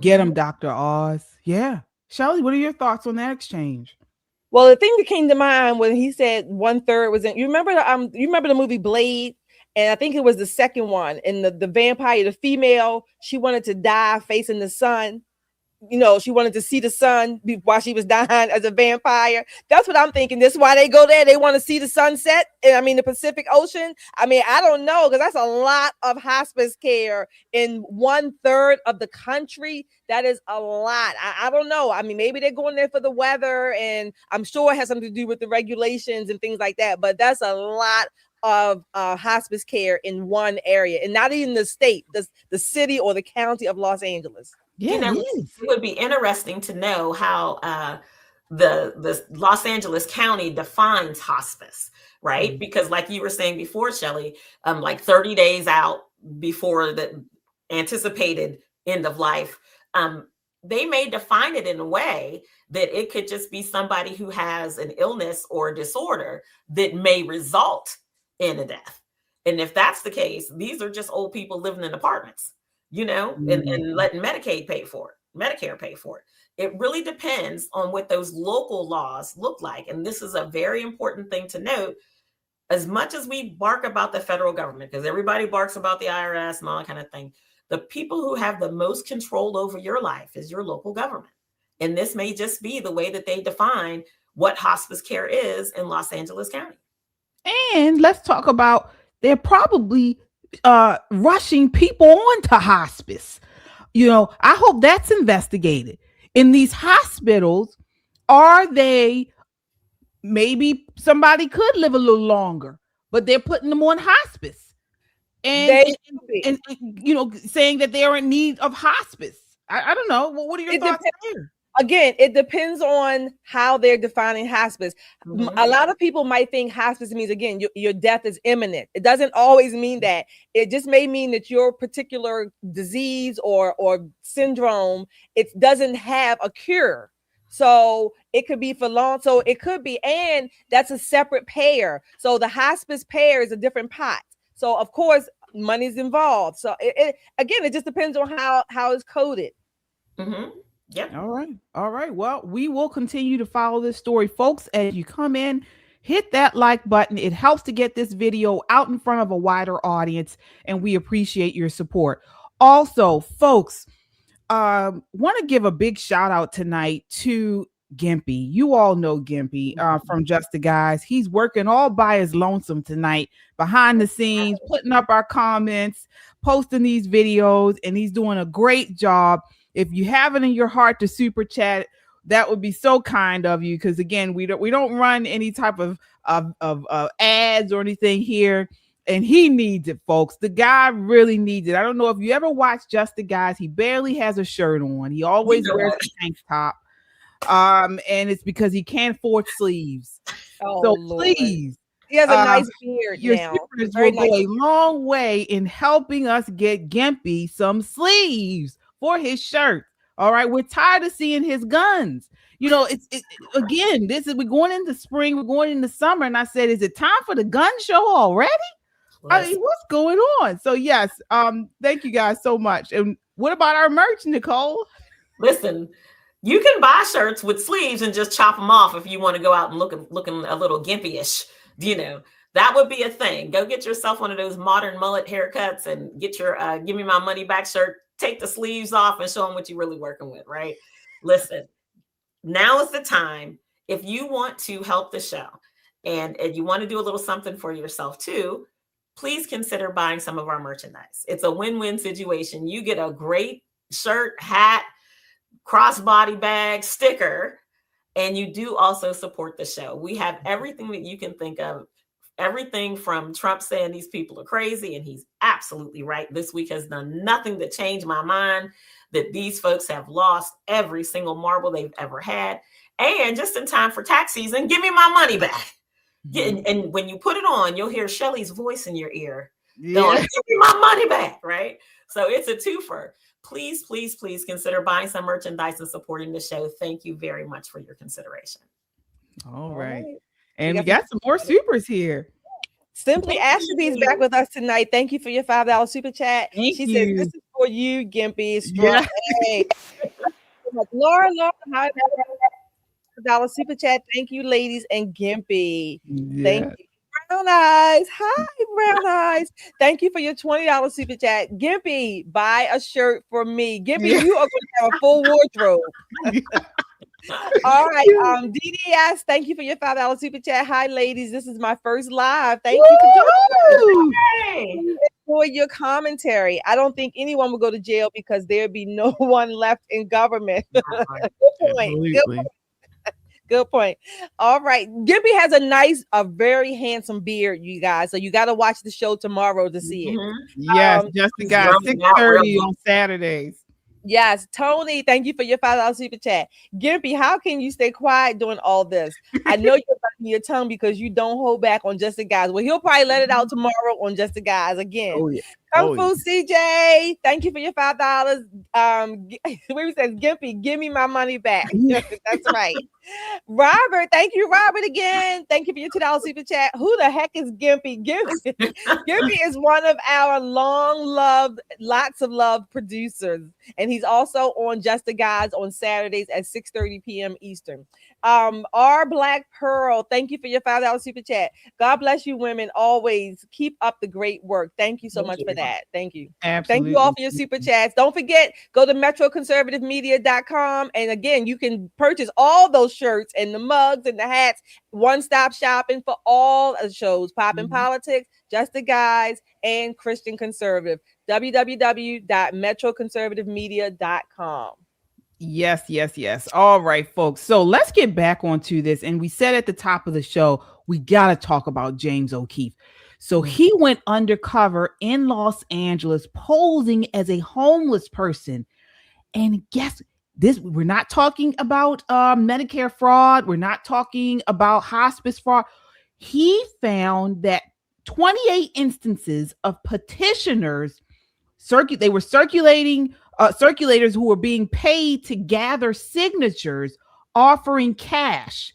Get him, Dr. Oz. Yeah. Shirley, what are your thoughts on that exchange? Well, the thing that came to mind when he said 1/3 was in, you remember the movie Blade? And I think it was the second one. And the vampire, the female, she wanted to die facing the sun. You know, she wanted to see the sun while she was dying as a vampire. That's what I'm thinking. This is why they go there. They want to see the sunset. And I mean, the Pacific Ocean. I mean, I don't know, because that's a lot of hospice care in 1/3 of the country. That is a lot. I don't know. I mean, maybe they're going there for the weather, and I'm sure it has something to do with the regulations and things like that. But that's a lot of hospice care in one area, and not even the state, the city or the county of Los Angeles. Yeah, it would be interesting to know how the Los Angeles County defines hospice, right? Because like you were saying before, Shelley, like 30 days out before the anticipated end of life, they may define it in a way that it could just be somebody who has an illness or a disorder that may result in a death. And if that's the case, these are just old people living in apartments, you know, and letting Medicaid pay for it, Medicare pay for it. It really depends on what those local laws look like. And this is a very important thing to note. As much as we bark about the federal government, because everybody barks about the IRS and all that kind of thing, the people who have the most control over your life is your local government. And this may just be the way that they define what hospice care is in Los Angeles County. And let's talk about, they're probably rushing people onto hospice. You know, I hope that's investigated. In these hospitals, are they, maybe somebody could live a little longer, but they're putting them on hospice. And you know, saying that they are in need of hospice. I don't know. What are your thoughts there? Again, it depends on how they're defining hospice. A lot of people might think hospice means, again, your death is imminent. It doesn't always mean that. It just may mean that your particular disease or syndrome, it doesn't have a cure. So it could be for long. So it could be, and that's a separate payer. So the hospice payer is a different pot. So of course, money's involved. So it just depends on how it's coded. Yep. All right. Well, we will continue to follow this story, folks. As you come in, hit that like button. It helps to get this video out in front of a wider audience, and we appreciate your support. Also, folks, want to give a big shout out tonight to Gimpy. You all know Gimpy from Just the Guys. He's working all by his lonesome tonight, behind the scenes, putting up our comments, posting these videos, and he's doing a great job. If you have it in your heart to super chat, that would be so kind of you, because again, we don't run any type of ads or anything here, and he needs it, folks. The guy really needs it. I don't know if you ever watched Just the Guys. He barely has a shirt on. He always wears a tank top, and it's because he can't afford sleeves. So Lord. Please. He has a nice beard your now. Supers will go a long way in helping us get Gimpy some sleeves for his shirt. All right, we're tired of seeing his guns. You know, again, we're going into spring, we're going into summer, and I said, is it time for the gun show already? I mean, what's going on? So yes, thank you guys so much. And what about our merch, Nicole? Listen, you can buy shirts with sleeves and just chop them off if you want to go out and looking a little gimpy-ish. You know, that would be a thing. Go get yourself one of those modern mullet haircuts and get your give me my money back shirt. Take the sleeves off and show them what you're really working with, right? Listen, now is the time. If you want to help the show and you want to do a little something for yourself too, please consider buying some of our merchandise. It's a win-win situation. You get a great shirt, hat, crossbody bag, sticker, and you do also support the show. We have everything that you can think of Everything from Trump saying these people are crazy, and he's absolutely right. This week has done nothing to change my mind that these folks have lost every single marble they've ever had. And just in time for tax season, give me my money back. And when you put it on, you'll hear Shelley's voice in your ear. Going, give me my money back, right? So it's a twofer. Please, please, please consider buying some merchandise and supporting the show. Thank you very much for your consideration. All right. And we got some more supers here. Simply Ashby is back with us tonight. Thank you for your $5 super chat. Thank she you. says, this is for you, Gimpy. Strong. Hey. Laura, hi, $5 super chat. Thank you, ladies and Gimpy. Thank you. Brown Eyes. Hi, Brown Eyes. Thank you for your $20 super chat. Gimpy, buy a shirt for me. Gimpy, you are going to have a full wardrobe. All right. DDS, thank you for your $5 super chat. Hi, ladies. This is my first live. Thank you for joining me. For your commentary. I don't think anyone will go to jail because there'd be no one left in government. Good point. Good point. Good point. All right. Gimpy has a very handsome beard, you guys. So you got to watch the show tomorrow to see it. Yes, just the guy, 6:30 on Saturdays. Yes, Tony, thank you for your $5 super chat. Gimpy, how can you stay quiet doing all this? I know you're biting your tongue because you don't hold back on Just the Guys. Well, he'll probably let it out tomorrow on Just the Guys again. Oh, yeah. Kung Fu CJ, thank you for your $5. Where he says, Gimpy, give me my money back. That's right. Robert, thank you, Robert, again. Thank you for your $2 super chat. Who the heck is Gimpy? Gimpy is one of our long-loved, lots of love producers. And he's also on Just the Guys on Saturdays at 6:30 p.m. Eastern. Our Black Pearl, thank you for your $5 super chat. God bless you, women. Always keep up the great work. Thank you so much for that. Thank you. Absolutely. Thank you all for your super chats. Don't forget, go to metroconservativemedia.com. And again, you can purchase all those shirts and the mugs and the hats. One-stop shopping for all of the shows. Poppin' Politics, Just the Guys, and Christian Conservative. www.metroconservativemedia.com. Yes. All right, folks. So let's get back onto this. And we said at the top of the show, we got to talk about James O'Keefe. So he went undercover in Los Angeles posing as a homeless person. And guess this, we're not talking about Medicare fraud. We're not talking about hospice fraud. He found that 28 instances of petitioners they were circulators who were being paid to gather signatures, offering cash,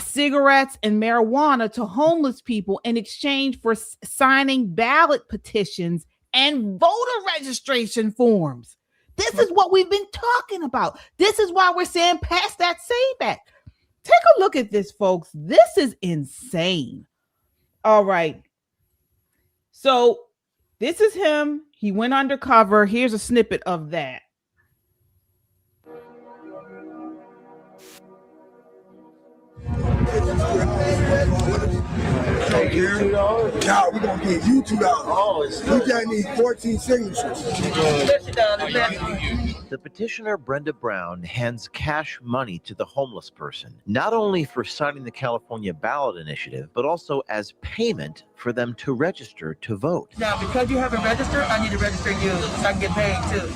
cigarettes, and marijuana to homeless people in exchange for signing ballot petitions and voter registration forms. This is what we've been talking about. This is why we're saying pass that SABAC. Take a look at this, folks. This is insane. All right. So this is him. He went undercover. Here's a snippet of that. Now we're gonna give you $2. You just need 14 signatures. The petitioner Brenda Brown hands cash money to the homeless person, not only for signing the California ballot initiative, but also as payment for them to register to vote. Now, because you haven't registered, I need to register you so I can get paid too.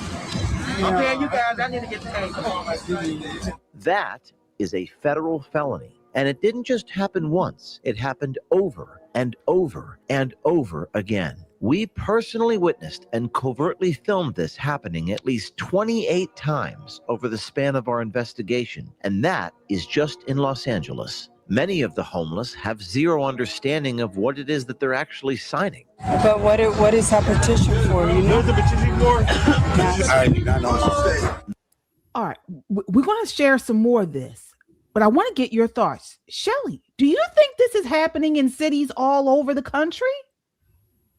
I'm paying you guys, I need to get paid. That is a federal felony. And it didn't just happen once, it happened over and over and over again. We personally witnessed and covertly filmed this happening at least 28 times over the span of our investigation, and that is just in Los Angeles. Many of the homeless have zero understanding of what it is that they're actually signing. But what is that petition for? You know the petition for? I do not know what to say. All right, we're going to share some more of this. But I want to get your thoughts. Shelley, do you think this is happening in cities all over the country?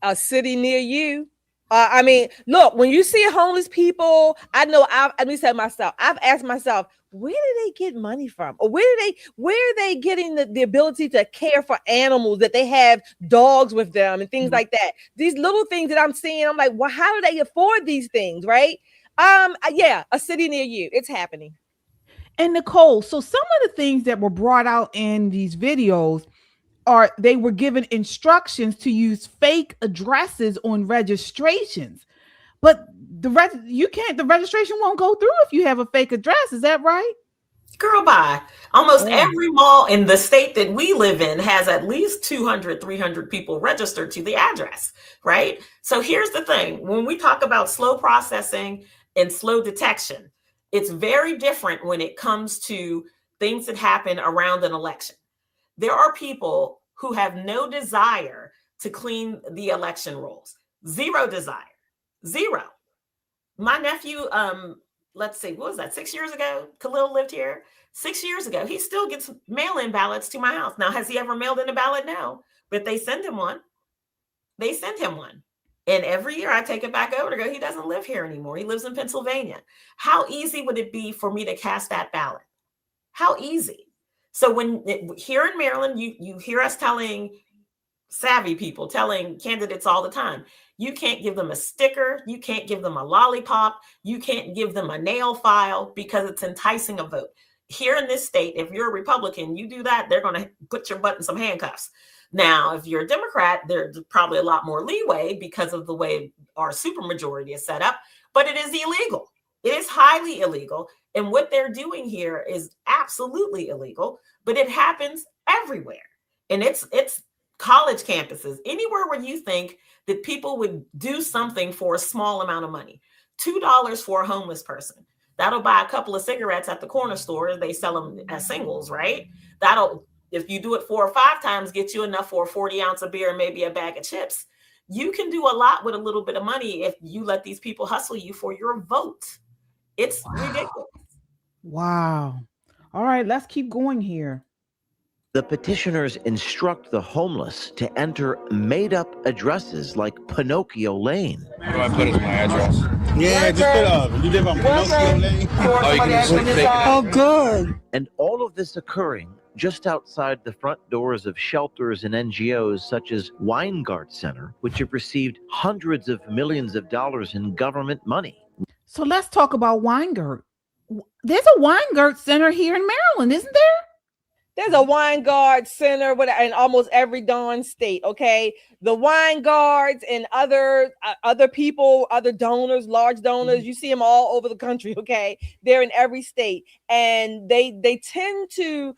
A city near you. I mean, look, when you see homeless people, I know I've asked myself, where do they get money from? Or where are they getting the ability to care for animals, that they have dogs with them and things like that? These little things that I'm seeing, I'm like, well, how do they afford these things? Right? Yeah, a city near you. It's happening. And Nicole, so some of the things that were brought out in these videos, they were given instructions to use fake addresses on registrations. But the registration won't go through if you have a fake address. Is that right? Girl, bye. Almost every mall in the state that we live in has at least 200, 300 people registered to the address, right? So here's the thing. When we talk about slow processing and slow detection, it's very different when it comes to things that happen around an election. There are people who have no desire to clean the election rolls. Zero desire. Zero. My nephew, let's see, what was that, 6 years ago? Khalil lived here 6 years ago. He still gets mail-in ballots to my house. Now, has he ever mailed in a ballot? No, but they send him one. They send him one. And every year I take it back over to go, he doesn't live here anymore. He lives in Pennsylvania. How easy would it be for me to cast that ballot? How easy? So here in Maryland, you hear us telling savvy people, telling candidates all the time, you can't give them a sticker, you can't give them a lollipop, you can't give them a nail file because it's enticing a vote. Here in this state, if you're a Republican, you do that, they're going to put your butt in some handcuffs. Now, if you're a Democrat, there's probably a lot more leeway because of the way our supermajority is set up, but it is illegal. It is highly illegal. And what they're doing here is absolutely illegal, but it happens everywhere. And it's college campuses, anywhere where you think that people would do something for a small amount of money. $2 for a homeless person. That'll buy a couple of cigarettes at the corner store. They sell them as singles, right? That'll, if you do it 4 or 5 times, get you enough for a 40-ounce of beer and maybe a bag of chips. You can do a lot with a little bit of money if you let these people hustle you for your vote. It's ridiculous. Wow. All right, let's keep going here. The petitioners instruct the homeless to enter made-up addresses like Pinocchio Lane. What do I put as my address? Yeah, just put up. You live on Pinocchio Lane. Oh, you can just fake it. Oh, good. And all of this occurring just outside the front doors of shelters and NGOs such as Weingart Center, which have received hundreds of millions of dollars in government money. So let's talk about Weingart. There's a Weingart Center here in Maryland, isn't there? There's a Weingart Center in almost every darn state, okay? The Weingarts and other people, other donors, large donors, you see them all over the country, okay? They're in every state. And they tend to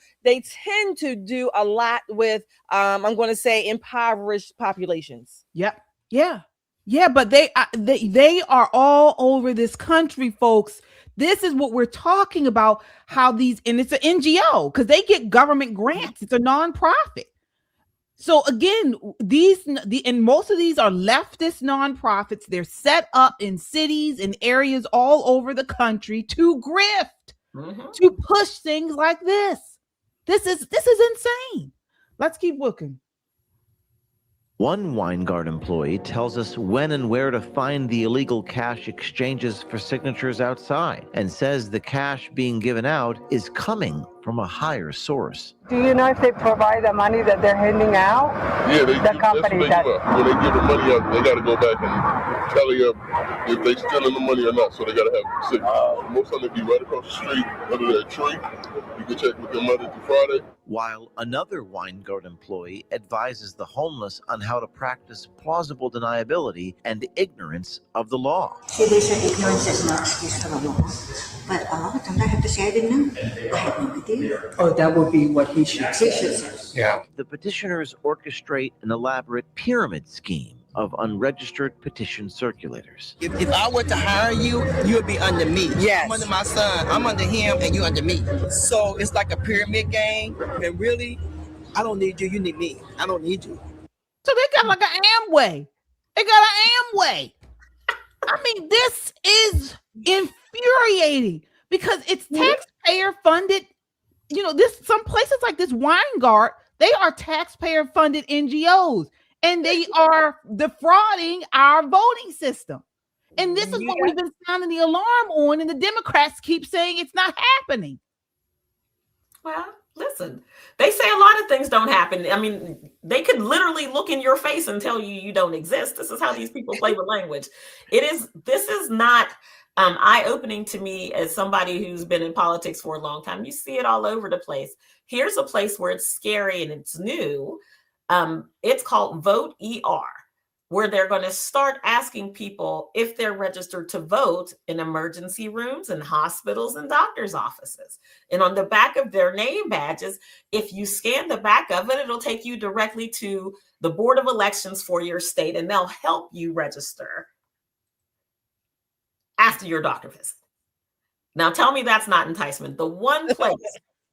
do a lot with, I'm going to say, impoverished populations. Yep. Yeah, but they are all over this country, folks. This is what we're talking about, how and it's an NGO because they get government grants. It's a nonprofit. So again, and most of these are leftist nonprofits. They're set up in cities and areas all over the country to grift, to push things like this. This is insane. Let's keep looking. One Weingart employee tells us when and where to find the illegal cash exchanges for signatures outside and says the cash being given out is coming from a higher source. Do you know if they provide the money that they're handing out? Yeah, the company that's what they do. When they give the money out, they got to go back and tally up if they stealing the money or not. So they got to have signatures. Most of them be right across the street under that tree. You can check with them Monday through Friday. While another Weingart employee advises the homeless on how to practice plausible deniability and ignorance of the law. So they said ignorance is no excuse for the law. But a lot of times I have to say I didn't know. I had no idea. Oh, that would be what he should say. Yeah. The petitioners orchestrate an elaborate pyramid scheme of unregistered petition circulators. If I were to hire you, you would be under me. Yes. I'm under my son, I'm under him, and you under me. So it's like a pyramid game. And really, I don't need you, you need me. I don't need you. So they got like an Amway. They got an Amway. I mean, this is infuriating because it's taxpayer funded. You know, some places like this Weingart, they are taxpayer funded NGOs. And they are defrauding our voting system. And this is what we've been sounding the alarm on, and the Democrats keep saying it's not happening. Well, listen, they say a lot of things don't happen. I mean, they could literally look in your face and tell you you don't exist. This is how these people play with language. This is not eye-opening to me as somebody who's been in politics for a long time. You see it all over the place. Here's a place where it's scary and it's new. It's called Vote ER, where they're going to start asking people if they're registered to vote in emergency rooms and hospitals and doctors' offices. And on the back of their name badges, if you scan the back of it, it'll take you directly to the Board of Elections for your state, and they'll help you register after your doctor visit. Now tell me that's not enticement. The one place,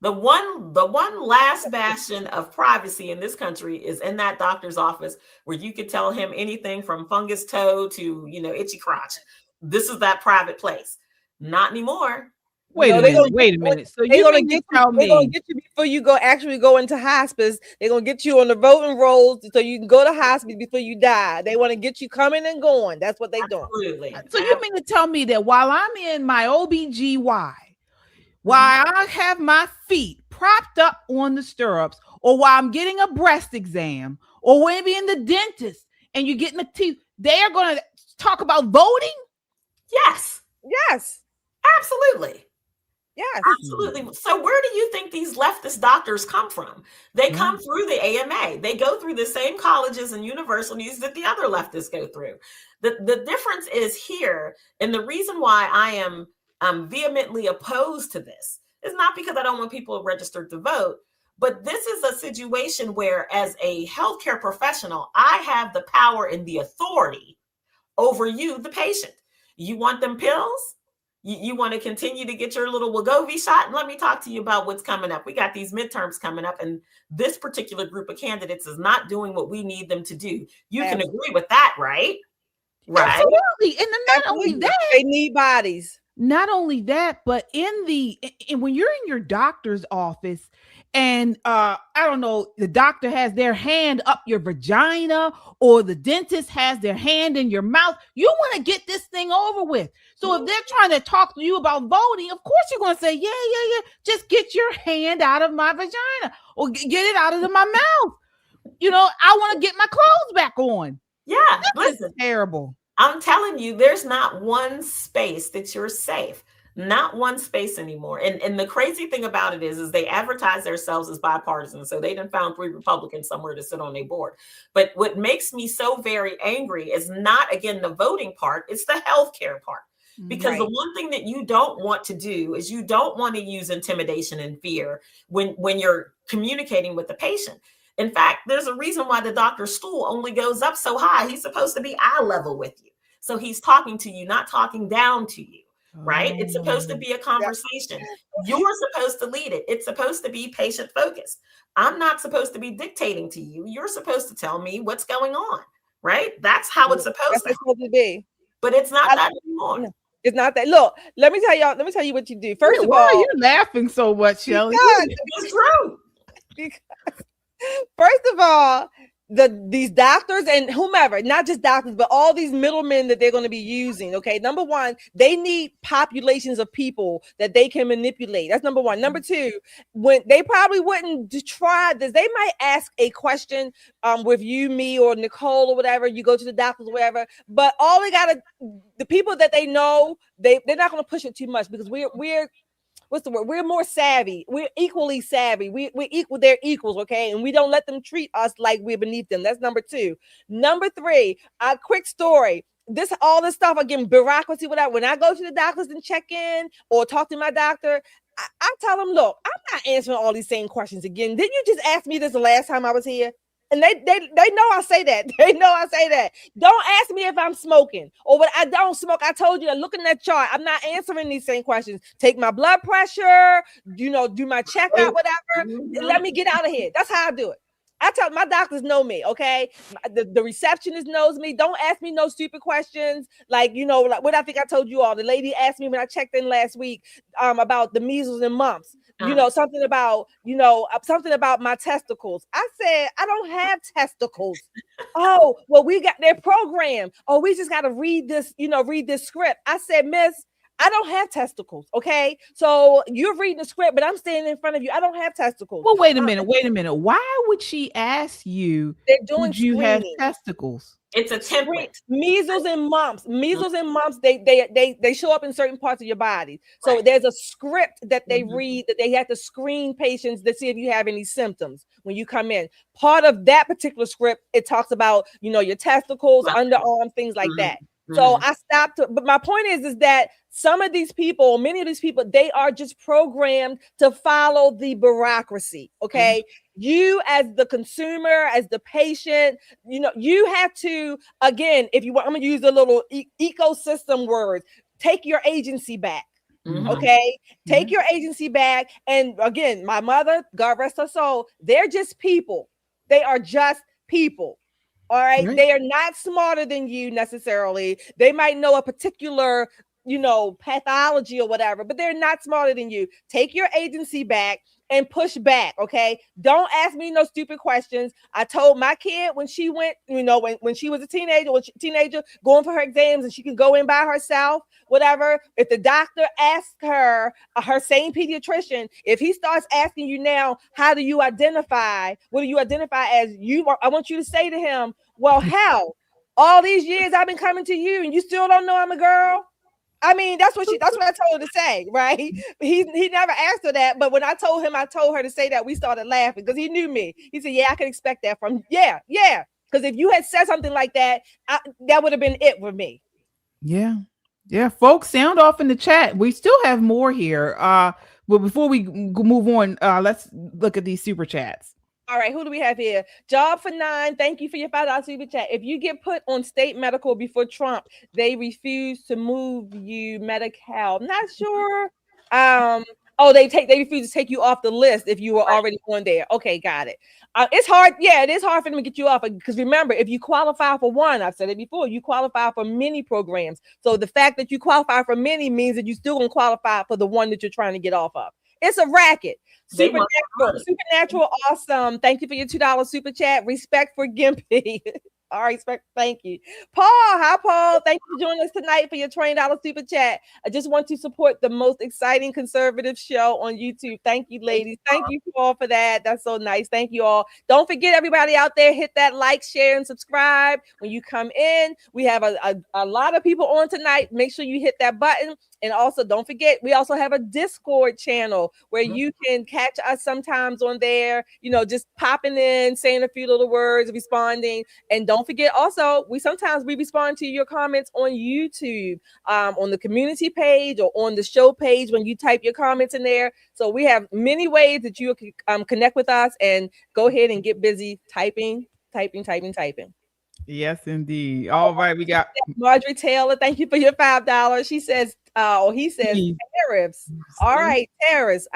the one last bastion of privacy in this country is in that doctor's office, where you could tell him anything from fungus toe to, itchy crotch. This is that private place. Not anymore. Wait a minute. So they're gonna get you before you actually go into hospice. They're gonna get you on the voting rolls so you can go to hospice before you die. They want to get you coming and going. That's what they're doing. So you mean to tell me that while I'm in my OBGY, while I have my feet propped up on the stirrups, or while I'm getting a breast exam, or maybe in the dentist and you're getting a teeth, they are going to talk about voting? Yes. Yes. Absolutely. Yes. Absolutely. So where do you think these leftist doctors come from? They come through the AMA. They go through the same colleges and universities that the other leftists go through. The difference is here, and the reason why I am vehemently opposed to this is not because I don't want people registered to vote, but this is a situation where, as a healthcare professional, I have the power and the authority over you, the patient. You want them pills? You want to continue to get your little Wegovy shot? And let me talk to you about what's coming up. We got these midterms coming up, and this particular group of candidates is not doing what we need them to do. You can agree with that, right? Right. Absolutely. And then not only that, they need bodies. Not only that, but when you're in your doctor's office and I don't know, the doctor has their hand up your vagina or the dentist has their hand in your mouth, you want to get this thing over with. So if they're trying to talk to you about voting, of course you're going to say, yeah, just get your hand out of my vagina or get it out of my mouth. I want to get my clothes back on. Yeah, listen, terrible. I'm telling you, there's not one space that you're safe. Not one space anymore. And the crazy thing about it is they advertise themselves as bipartisan. So they done found 3 Republicans somewhere to sit on their board. But what makes me so very angry is not, again, the voting part, it's the healthcare part. Because the one thing that you don't want to do is you don't want to use intimidation and fear when you're communicating with the patient. In fact, there's a reason why the doctor's stool only goes up so high. He's supposed to be eye level with you. So he's talking to you, not talking down to you. Right? It's supposed to be a conversation. You're supposed to lead it. It's supposed to be patient focused. I'm not supposed to be dictating to you. You're supposed to tell me what's going on. Right? That's how it's supposed to be. But it's not that anymore. No, it's not that. Look, let me tell you what you do. First of all, why are you laughing so much, Shirley? It's true. Because, first of all, these doctors and whomever, not just doctors, but all these middlemen that they're going to be using. Okay. Number one, they need populations of people that they can manipulate. That's number one. Number two, when they probably wouldn't try this, they might ask a question with you, me, or Nicole or whatever. You go to the doctors or whatever, but all they got to, the people that they know, they're not going to push it too much because we're what's the word? We're more savvy. We're equally savvy. We're equal. They're equals, okay? And we don't let them treat us like we're beneath them. That's number two. Number three, a quick story. All this stuff, again, bureaucracy, whatever. When I go to the doctors and check in or talk to my doctor, I tell them, look, I'm not answering all these same questions again. Didn't you just ask me this the last time I was here? And they know I say that. They know I say that. Don't ask me if I'm smoking or what I don't smoke. I told you to look in that chart. I'm not answering these same questions. Take my blood pressure, do my checkup, whatever. And let me get out of here. That's how I do it. I tell my doctors know me, okay? The receptionist knows me. Don't ask me no stupid questions. Like what I think I told you all. The lady asked me when I checked in last week about the measles and mumps. Something about my testicles. I said, I don't have testicles. Oh, well, we got their program. Oh, we just got to read this script. I said, Miss, I don't have testicles. Okay. So you're reading the script, but I'm standing in front of you. I don't have testicles. Well, wait a minute. Why would she ask you? They're doing did you have screening. testicles? It's a template. Measles and mumps. They show up in certain parts of your body. So there's a script that they read that they have to screen patients to see if you have any symptoms when you come in. Part of that particular script, it talks about, your testicles, underarm, things like that. So I stopped. But my point is that some of these people, many of these people, they are just programmed to follow the bureaucracy. Okay. You as the consumer, as the patient, you have to, again, if you want, I'm going to use a little ecosystem words, take your agency back. Okay. Take your agency back. And again, my mother, God rest her soul, they're just people. They are just people. All right. They are not smarter than you necessarily. They might know a particular, pathology or whatever, but they're not smarter than you. Take your agency back and push back. Okay. Don't ask me no stupid questions. I told my kid when she went, when she was a teenager going for her exams and she can go in by herself, whatever. If the doctor asks her same pediatrician, if he starts asking you now, how do you identify? What do you identify as? I want you to say to him, well, hell, all these years I've been coming to you and you still don't know I'm a girl. I mean, that's what I told her to say, right? He never asked her that, but when I told her to say that, we started laughing because he knew me. He said, yeah, I can expect that from, yeah. Because if you had said something like that, that would have been it for me. Yeah. Folks, sound off in the chat. We still have more here. But before we move on, let's look at these super chats. All right, who do we have here? Job for 9. Thank you for your $5 super chat. If you get put on state medical before Trump, they refuse to move you Medi-Cal. Not sure. They refuse to take you off the list if you were already on there. Okay, got it. It's hard. Yeah, it is hard for them to get you off because remember, if you qualify for one, I've said it before, you qualify for many programs. So the fact that you qualify for many means that you still gonna qualify for the one that you're trying to get off of. It's a racket. Supernatural, awesome. Thank you for your $2 super chat. Respect for Gimpy. All right, thank you. Paul, hi, Paul. Thank you for joining us tonight for your $20 super chat. I just want to support the most exciting conservative show on YouTube. Thank you, ladies. Thank you all for that. That's so nice. Thank you all. Don't forget, everybody out there, hit that like, share, and subscribe when you come in. We have a lot of people on tonight. Make sure you hit that button. And also, don't forget, we also have a Discord channel where you can catch us sometimes on there, just popping in, saying a few little words, responding. And don't forget, also, we sometimes respond to your comments on YouTube, on the community page or on the show page when you type your comments in there. So we have many ways that you can connect with us and go ahead and get busy typing. Yes, indeed. All right, we got Marjorie Taylor. Thank you for your $5. She says, he says tariffs. All right, tariffs.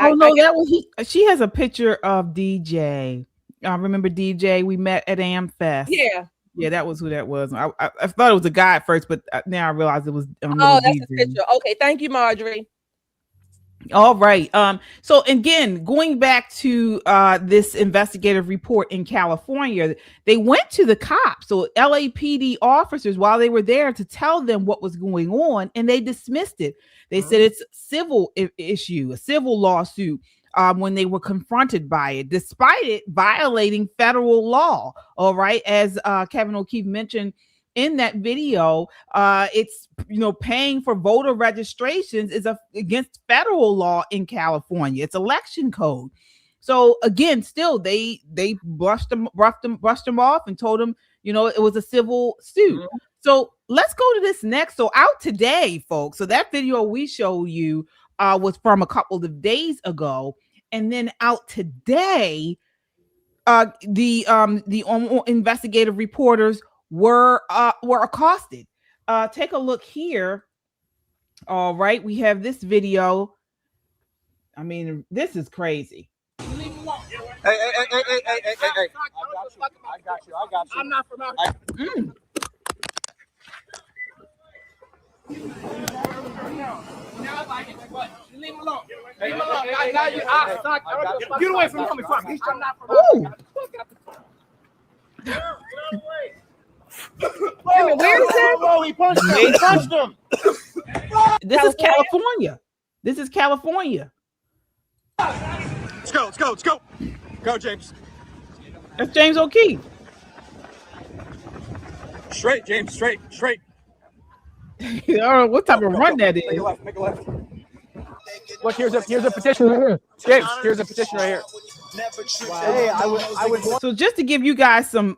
She has a picture of DJ. I remember DJ. We met at AmFest. Yeah, that was who that was. I thought it was a guy at first, but now I realized it was. That's his picture. Okay, thank you, Marjorie. All right. So again, going back to this investigative report in California, they went to the cops, so LAPD officers, while they were there to tell them what was going on, and they dismissed it. They said it's a civil issue, a civil lawsuit. When they were confronted by it, despite it violating federal law. All right, as Kevin O'Keefe mentioned in that video, it's paying for voter registrations is against federal law in California. It's election code. So again, still they brushed them off and told them it was a civil suit. So let's go to this next. So out today, folks. So that video we showed you was from a couple of days ago, and then out today, the investigative reporters were accosted. Take a look here. All right, we have this video. I mean, this is crazy. Hey. I got you. I'm not from out here. Leave him alone. Leave him alone. Get away from me. I'm not from out here. Where is that? He punched him. This is California. This is California. Let's go. Let's go. Let's go. Go, James. That's James O'Keefe. Straight, James. Straight. Straight. I don't know what type of run that is. Make a left. Make a left. Look, here's a petition right here. James, here's a petition right here. Wow. Hey, I would. So just to give you guys some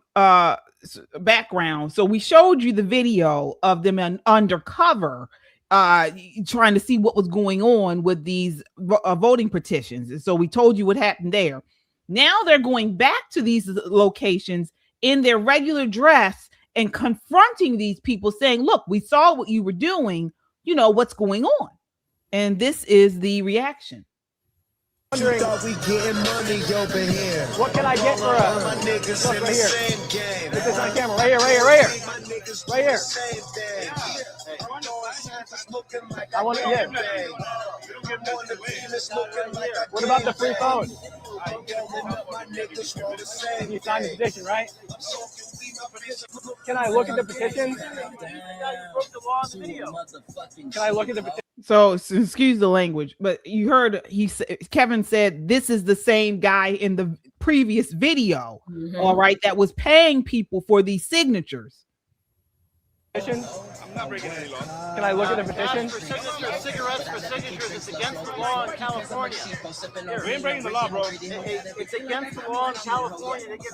background, so we showed you the video of them undercover, trying to see what was going on with these voting petitions, and so we told you what happened there. Now they're going back to these locations in their regular dress and confronting these people, saying, "Look, we saw what you were doing. You know what's going on." And this is the reaction. What can I get for a look right here? Put this on camera. Right here. I want it. Yeah. What about the free phone? You signed the petition, right? Can I look at the petition? Can I look at the petition? So excuse the language, but you heard Kevin said this is the same guy in the previous video, all right, that was paying people for these signatures. I'm not breaking any law. Can I look at the petition? Cigarettes for signatures. It's against the law in California. We ain't breaking the law, bro. It's against the law in California to give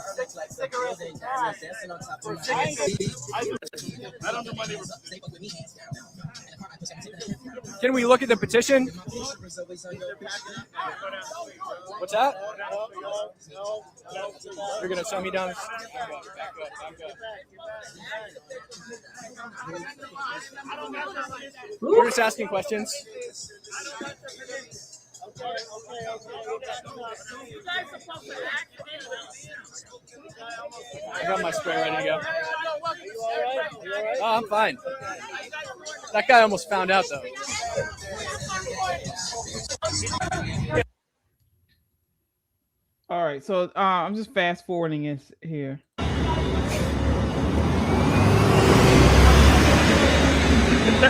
cigarettes and cash for signatures. I don't do money. Can we look at the petition? What's that? You're gonna shut me down? We're just asking questions. I got my spray ready to go. Oh, I'm fine. That guy almost found out, though. All right, so I'm just fast forwarding this here. Wait.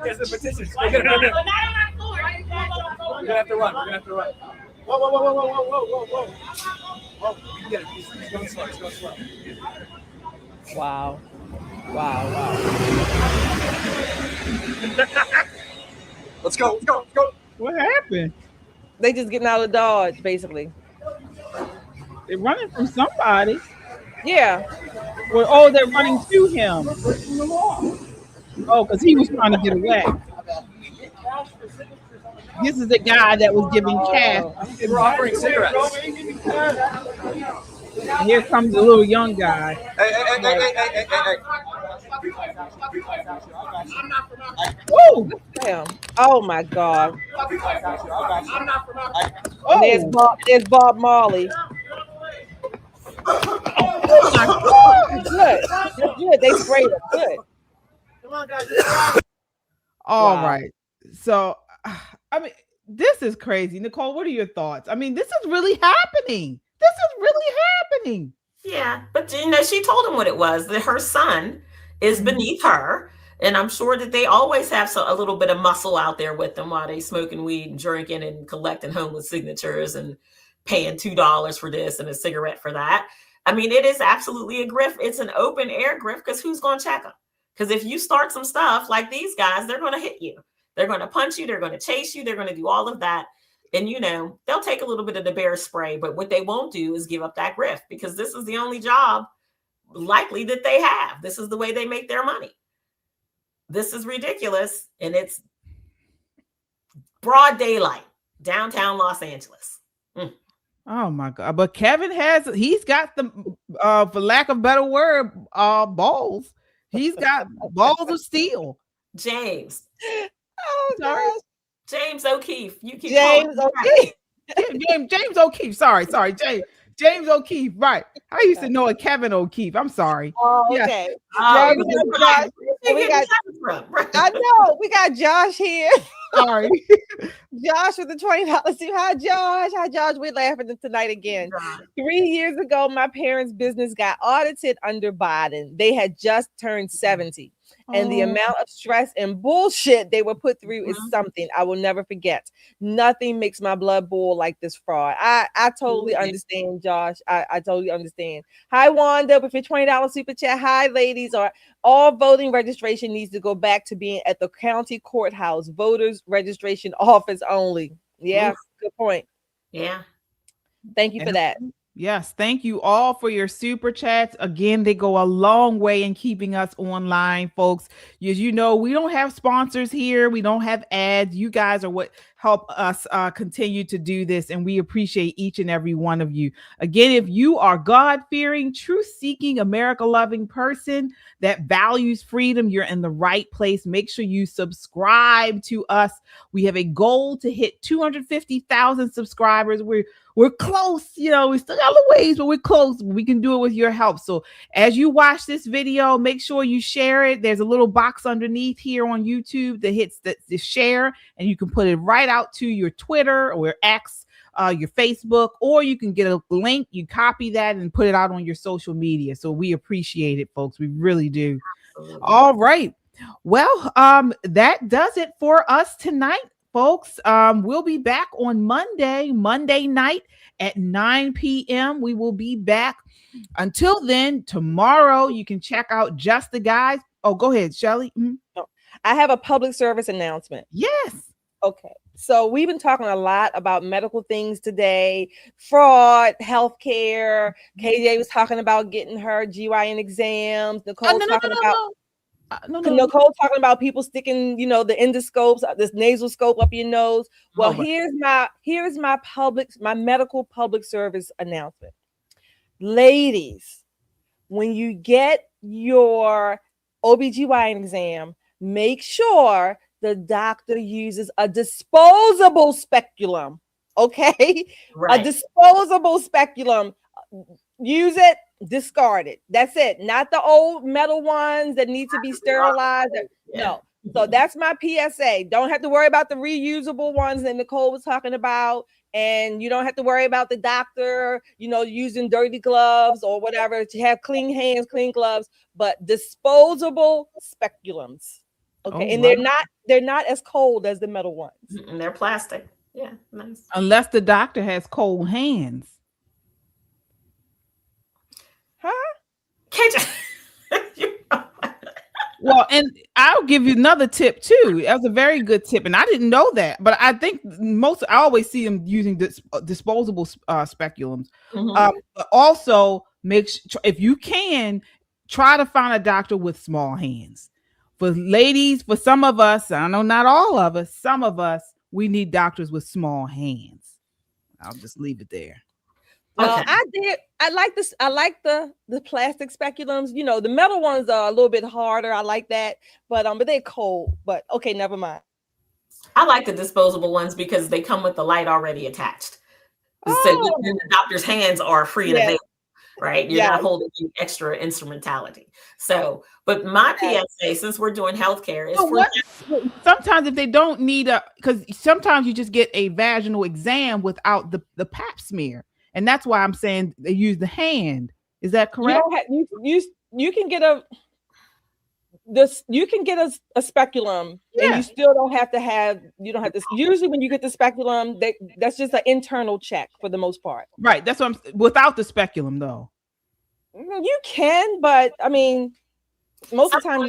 Here's the petition. We're gonna have to run. Whoa. You get it. It's going slow. Wow. Let's go. What happened? They just getting out of Dodge, basically. They're running from somebody. Yeah. Well, they're running to him. Oh, because he was trying to get away. This is the guy that was giving cash. We're offering cigarettes. And here comes a little young guy. Hey. Woo! Damn. Oh my God. Oh. There's Bob Marley. Oh my God. That's good. They sprayed it. Good. Come on, guys. All right. So, I mean, this is crazy. Nicole, what are your thoughts? I mean, this is really happening. Yeah, but she told him what it was, that her son is beneath her. And I'm sure that they always have a little bit of muscle out there with them while they smoking weed and drinking and collecting homeless signatures and paying $2 for this and a cigarette for that. I mean, it is absolutely a grift. It's an open air grift because who's going to check them? Because if you start some stuff like these guys, they're going to hit you. They're going to punch you. They're going to chase you. They're going to do all of that. And, they'll take a little bit of the bear spray, but what they won't do is give up that grift because this is the only job likely that they have. This is the way they make their money. This is ridiculous. And it's broad daylight, downtown Los Angeles. Oh my God. But Kevin he's got the, for lack of a better word, balls. He's got balls of steel. James. Oh, sorry. James O'Keefe. You keep James O'Keefe. James O'Keefe. Sorry, James. James O'Keefe, right? I used to know a Kevin O'Keefe. I'm sorry. Oh, Yes. okay. Oh, I know we got Josh here. Sorry. Josh with the $20. Hi, Josh. Hi, Josh. We're laughing tonight again. 3 years ago, my parents' business got audited under Biden. They had just turned 70. And the amount of stress and bullshit they were put through is something I will never forget. Nothing makes my blood boil like this fraud. I totally understand, Josh. I totally understand. Hi, Wanda, with your $20 super chat. Hi, ladies. All voting registration needs to go back to being at the county courthouse, voters registration office only. Yeah, good point. Yeah. Thank you for that. Yes, thank you all for your super chats. Again, they go a long way in keeping us online, folks. As you know, we don't have sponsors here. We don't have ads. You guys are what help us continue to do this, and we appreciate each and every one of you. Again, if you are God-fearing, truth-seeking, America-loving person that values freedom, you're in the right place. Make sure you subscribe to us. We have a goal to hit 250,000 subscribers. We're close, we still got a ways, but we're close. We can do it with your help. So as you watch this video, make sure you share it. There's a little box underneath here on YouTube that hits the share, and you can put it right out to your Twitter or X, your Facebook, or you can get a link. You copy that and put it out on your social media. So we appreciate it, folks. We really do. Absolutely. All right. Well, that does it for us tonight, folks. We'll be back on Monday night at 9 p.m. We will be back. Until then, tomorrow you can check out Just the Guys. Oh, go ahead, Shirley. Mm-hmm. I have a public service announcement. Yes. Okay. So we've been talking a lot about medical things today, fraud, healthcare. KJ was talking about getting her GYN exams. Nicole's talking Nicole talking about people sticking, the endoscopes, this nasal scope up your nose. Well, here's my medical public service announcement. Ladies, when you get your OBGYN exam, make sure the doctor uses a disposable speculum. Okay? Right. A disposable speculum. Use it, discard it. That's it. Not the old metal ones that need to be sterilized. No. So that's my PSA. Don't have to worry about the reusable ones that Nicole was talking about. And you don't have to worry about the doctor, using dirty gloves or whatever. To have clean hands, clean gloves, but disposable speculums. Okay. And they're not as cold as the metal ones. And they're plastic. Yeah, nice. Unless the doctor has cold hands. Well, and I'll give you another tip too. That was a very good tip, and I didn't know that, but I think I always see them using disposable speculums. Mm-hmm. But also, if you can, try to find a doctor with small hands. For ladies, for some of us, I know not all of us, some of us, we need doctors with small hands. I'll just leave it there. Well, I like this. I like the plastic speculums. The metal ones are a little bit harder. I like that, but they're cold. But okay, never mind. I like the disposable ones because they come with the light already attached. So the doctor's hands are free and available, right? You're not holding any extra instrumentality. So, but my PSA, since we're doing healthcare, is sometimes if they don't need because sometimes you just get a vaginal exam without the pap smear. And that's why I'm saying they use the hand. Is that correct? You can get a speculum, and you still don't have to have. You don't have to. Usually, when you get the speculum, that's just an internal check for the most part. Right. That's what I'm without the speculum, though. You can, but I mean, most of the time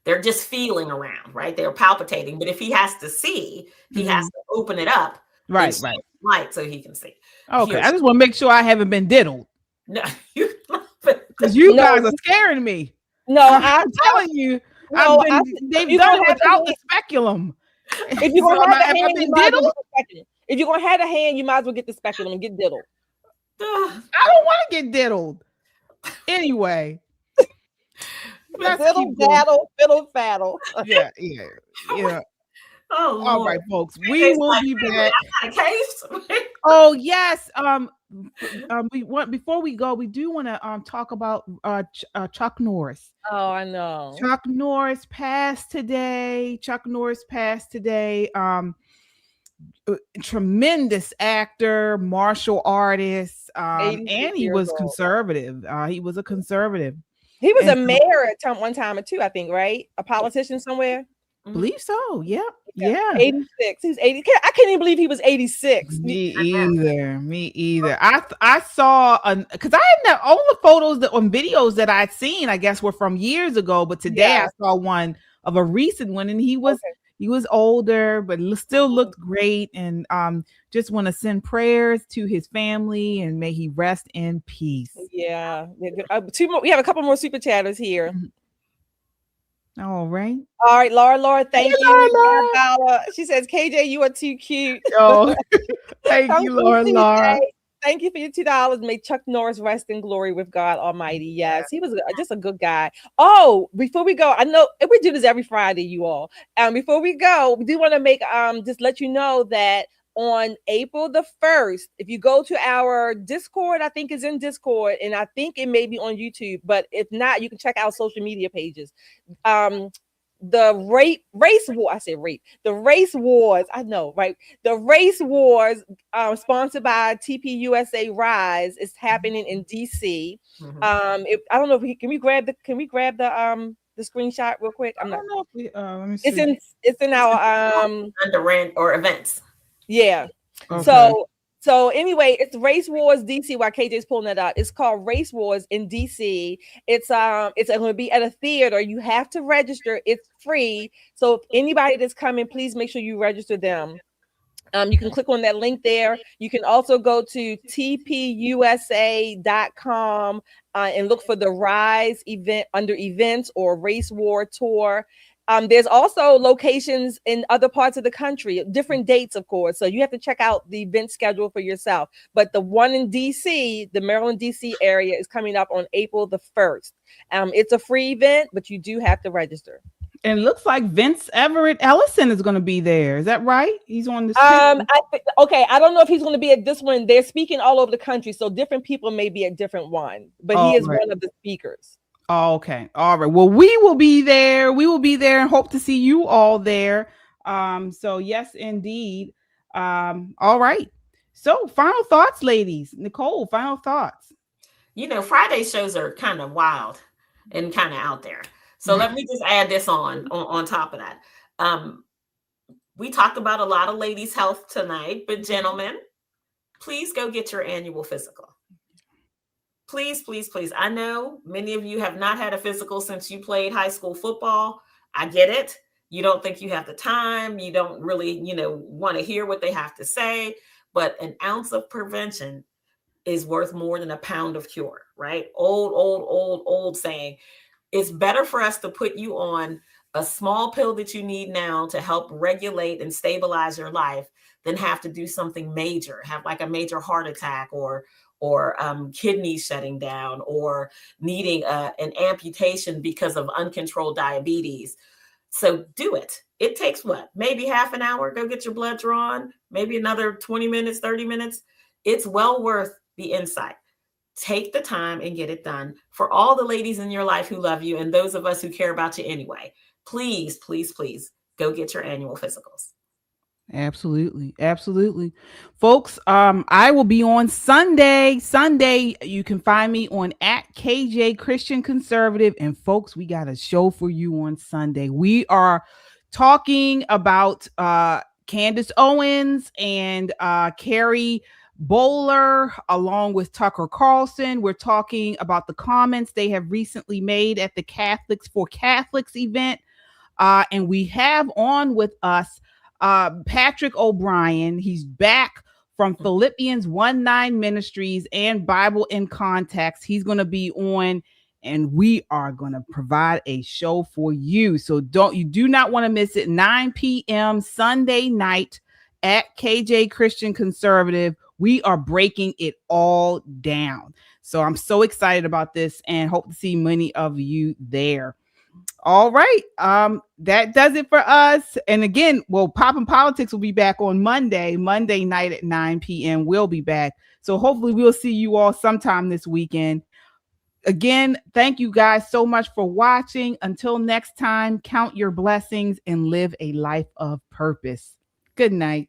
they're just feeling around, right? They're palpitating. But if he has to see, he has to open it up. Right. Light so he can see. Okay, I just want to make sure I haven't been diddled. No, because you guys are scaring me. No, I'm telling you, they've done it without the speculum. If you're gonna have a hand, if you're gonna have a hand, you might as well get the speculum and get diddled. I don't want to get diddled. Anyway, fiddle faddle. Yeah. Oh, all right, folks. We will be back. I got a case. Oh yes. before we go, we do want to talk about Chuck Norris. Oh, I know. Chuck Norris passed today. Tremendous actor, martial artist, and he was conservative. He was a conservative. He was a mayor at one time or two, I think, right? A politician somewhere. Believe so. Yeah. 86. He's 80. I can't even believe he was 86. Me either. I saw because I had all the photos on videos that I'd seen, I guess, were from years ago. But today I saw one of a recent one, and he was older, but still looked great. And just want to send prayers to his family, and may he rest in peace. Yeah. Two more. We have a couple more super chatters here. All right, Laura, thank you. Laura. She says, KJ, you are too cute. Oh, thank you, Laura. Thank you for your $2. May Chuck Norris rest in glory with God Almighty. Yes, he was just a good guy. Oh, before we go, I know we do this every Friday, you all. Before we go, we do want to make just let you know that on April the 1st, if you go to our Discord, I think is in Discord, and I think it may be on YouTube, but if not, you can check out social media pages. The race wars, I know, right? The race wars, sponsored by TPUSA Rise, is happening in DC. I don't know if can we grab the screenshot real quick? I don't know if we, let me see. It's in our under rent or events. Yeah. Okay. So anyway, it's Race Wars DC. While KJ's pulling that out, it's called Race Wars in DC. It's going to be at a theater. You have to register. It's free. So if anybody that's coming, please make sure you register them. You can click on that link there. You can also go to tpusa.com and look for the Rise event under events or Race War Tour. There's also locations in other parts of the country, different dates, of course. So you have to check out the event schedule for yourself. But the one in DC, the Maryland, DC area, is coming up on April the 1st. It's a free event, but you do have to register. And it looks like Vince Everett Ellison is going to be there. Is that right? He's on this. I don't know if he's going to be at this one. They're speaking all over the country, so different people may be at different one. But he is one of the speakers. Oh, okay. All right. Well, we will be there. And hope to see you all there. So yes, indeed. All right. So final thoughts, ladies. Nicole, final thoughts. Friday shows are kind of wild and kind of out there. So let me just add this on top of that. We talked about a lot of ladies' health tonight, but gentlemen, please go get your annual physical. Please, please, please. I know many of you have not had a physical since you played high school football. I get it. You don't think you have the time. You don't really, want to hear what they have to say. But an ounce of prevention is worth more than a pound of cure, right? Old saying. It's better for us to put you on a small pill that you need now to help regulate and stabilize your life than have to do something major, have like a major heart attack or kidneys shutting down or needing an amputation because of uncontrolled diabetes. So do it. It takes maybe half an hour. Go get your blood drawn, maybe another 20 minutes, 30 minutes. It's well worth the insight. Take the time and get it done. For all the ladies in your life who love you and those of us who care about you anyway, please, please, please go get your annual physicals. Absolutely. Folks, I will be on Sunday. You can find me on @KJ Christian Conservative. And folks, we got a show for you on Sunday. We are talking about Candace Owens and Carrie Bowler, along with Tucker Carlson. We're talking about the comments they have recently made at the Catholics for Catholics event. And we have on with us Patrick O'Brien. He's back from Philippians 1:9 Ministries and Bible in Context. He's going to be on, and we are going to provide a show for you. So you do not want to miss it. 9 p.m. Sunday night at KJ Christian Conservative. We are breaking it all down. So I'm so excited about this and hope to see many of you there. All right. That does it for us. And again, Poppin' Politics will be back on Monday night at 9 p.m. We'll be back. So hopefully we'll see you all sometime this weekend. Again, thank you guys so much for watching. Until next time, count your blessings and live a life of purpose. Good night.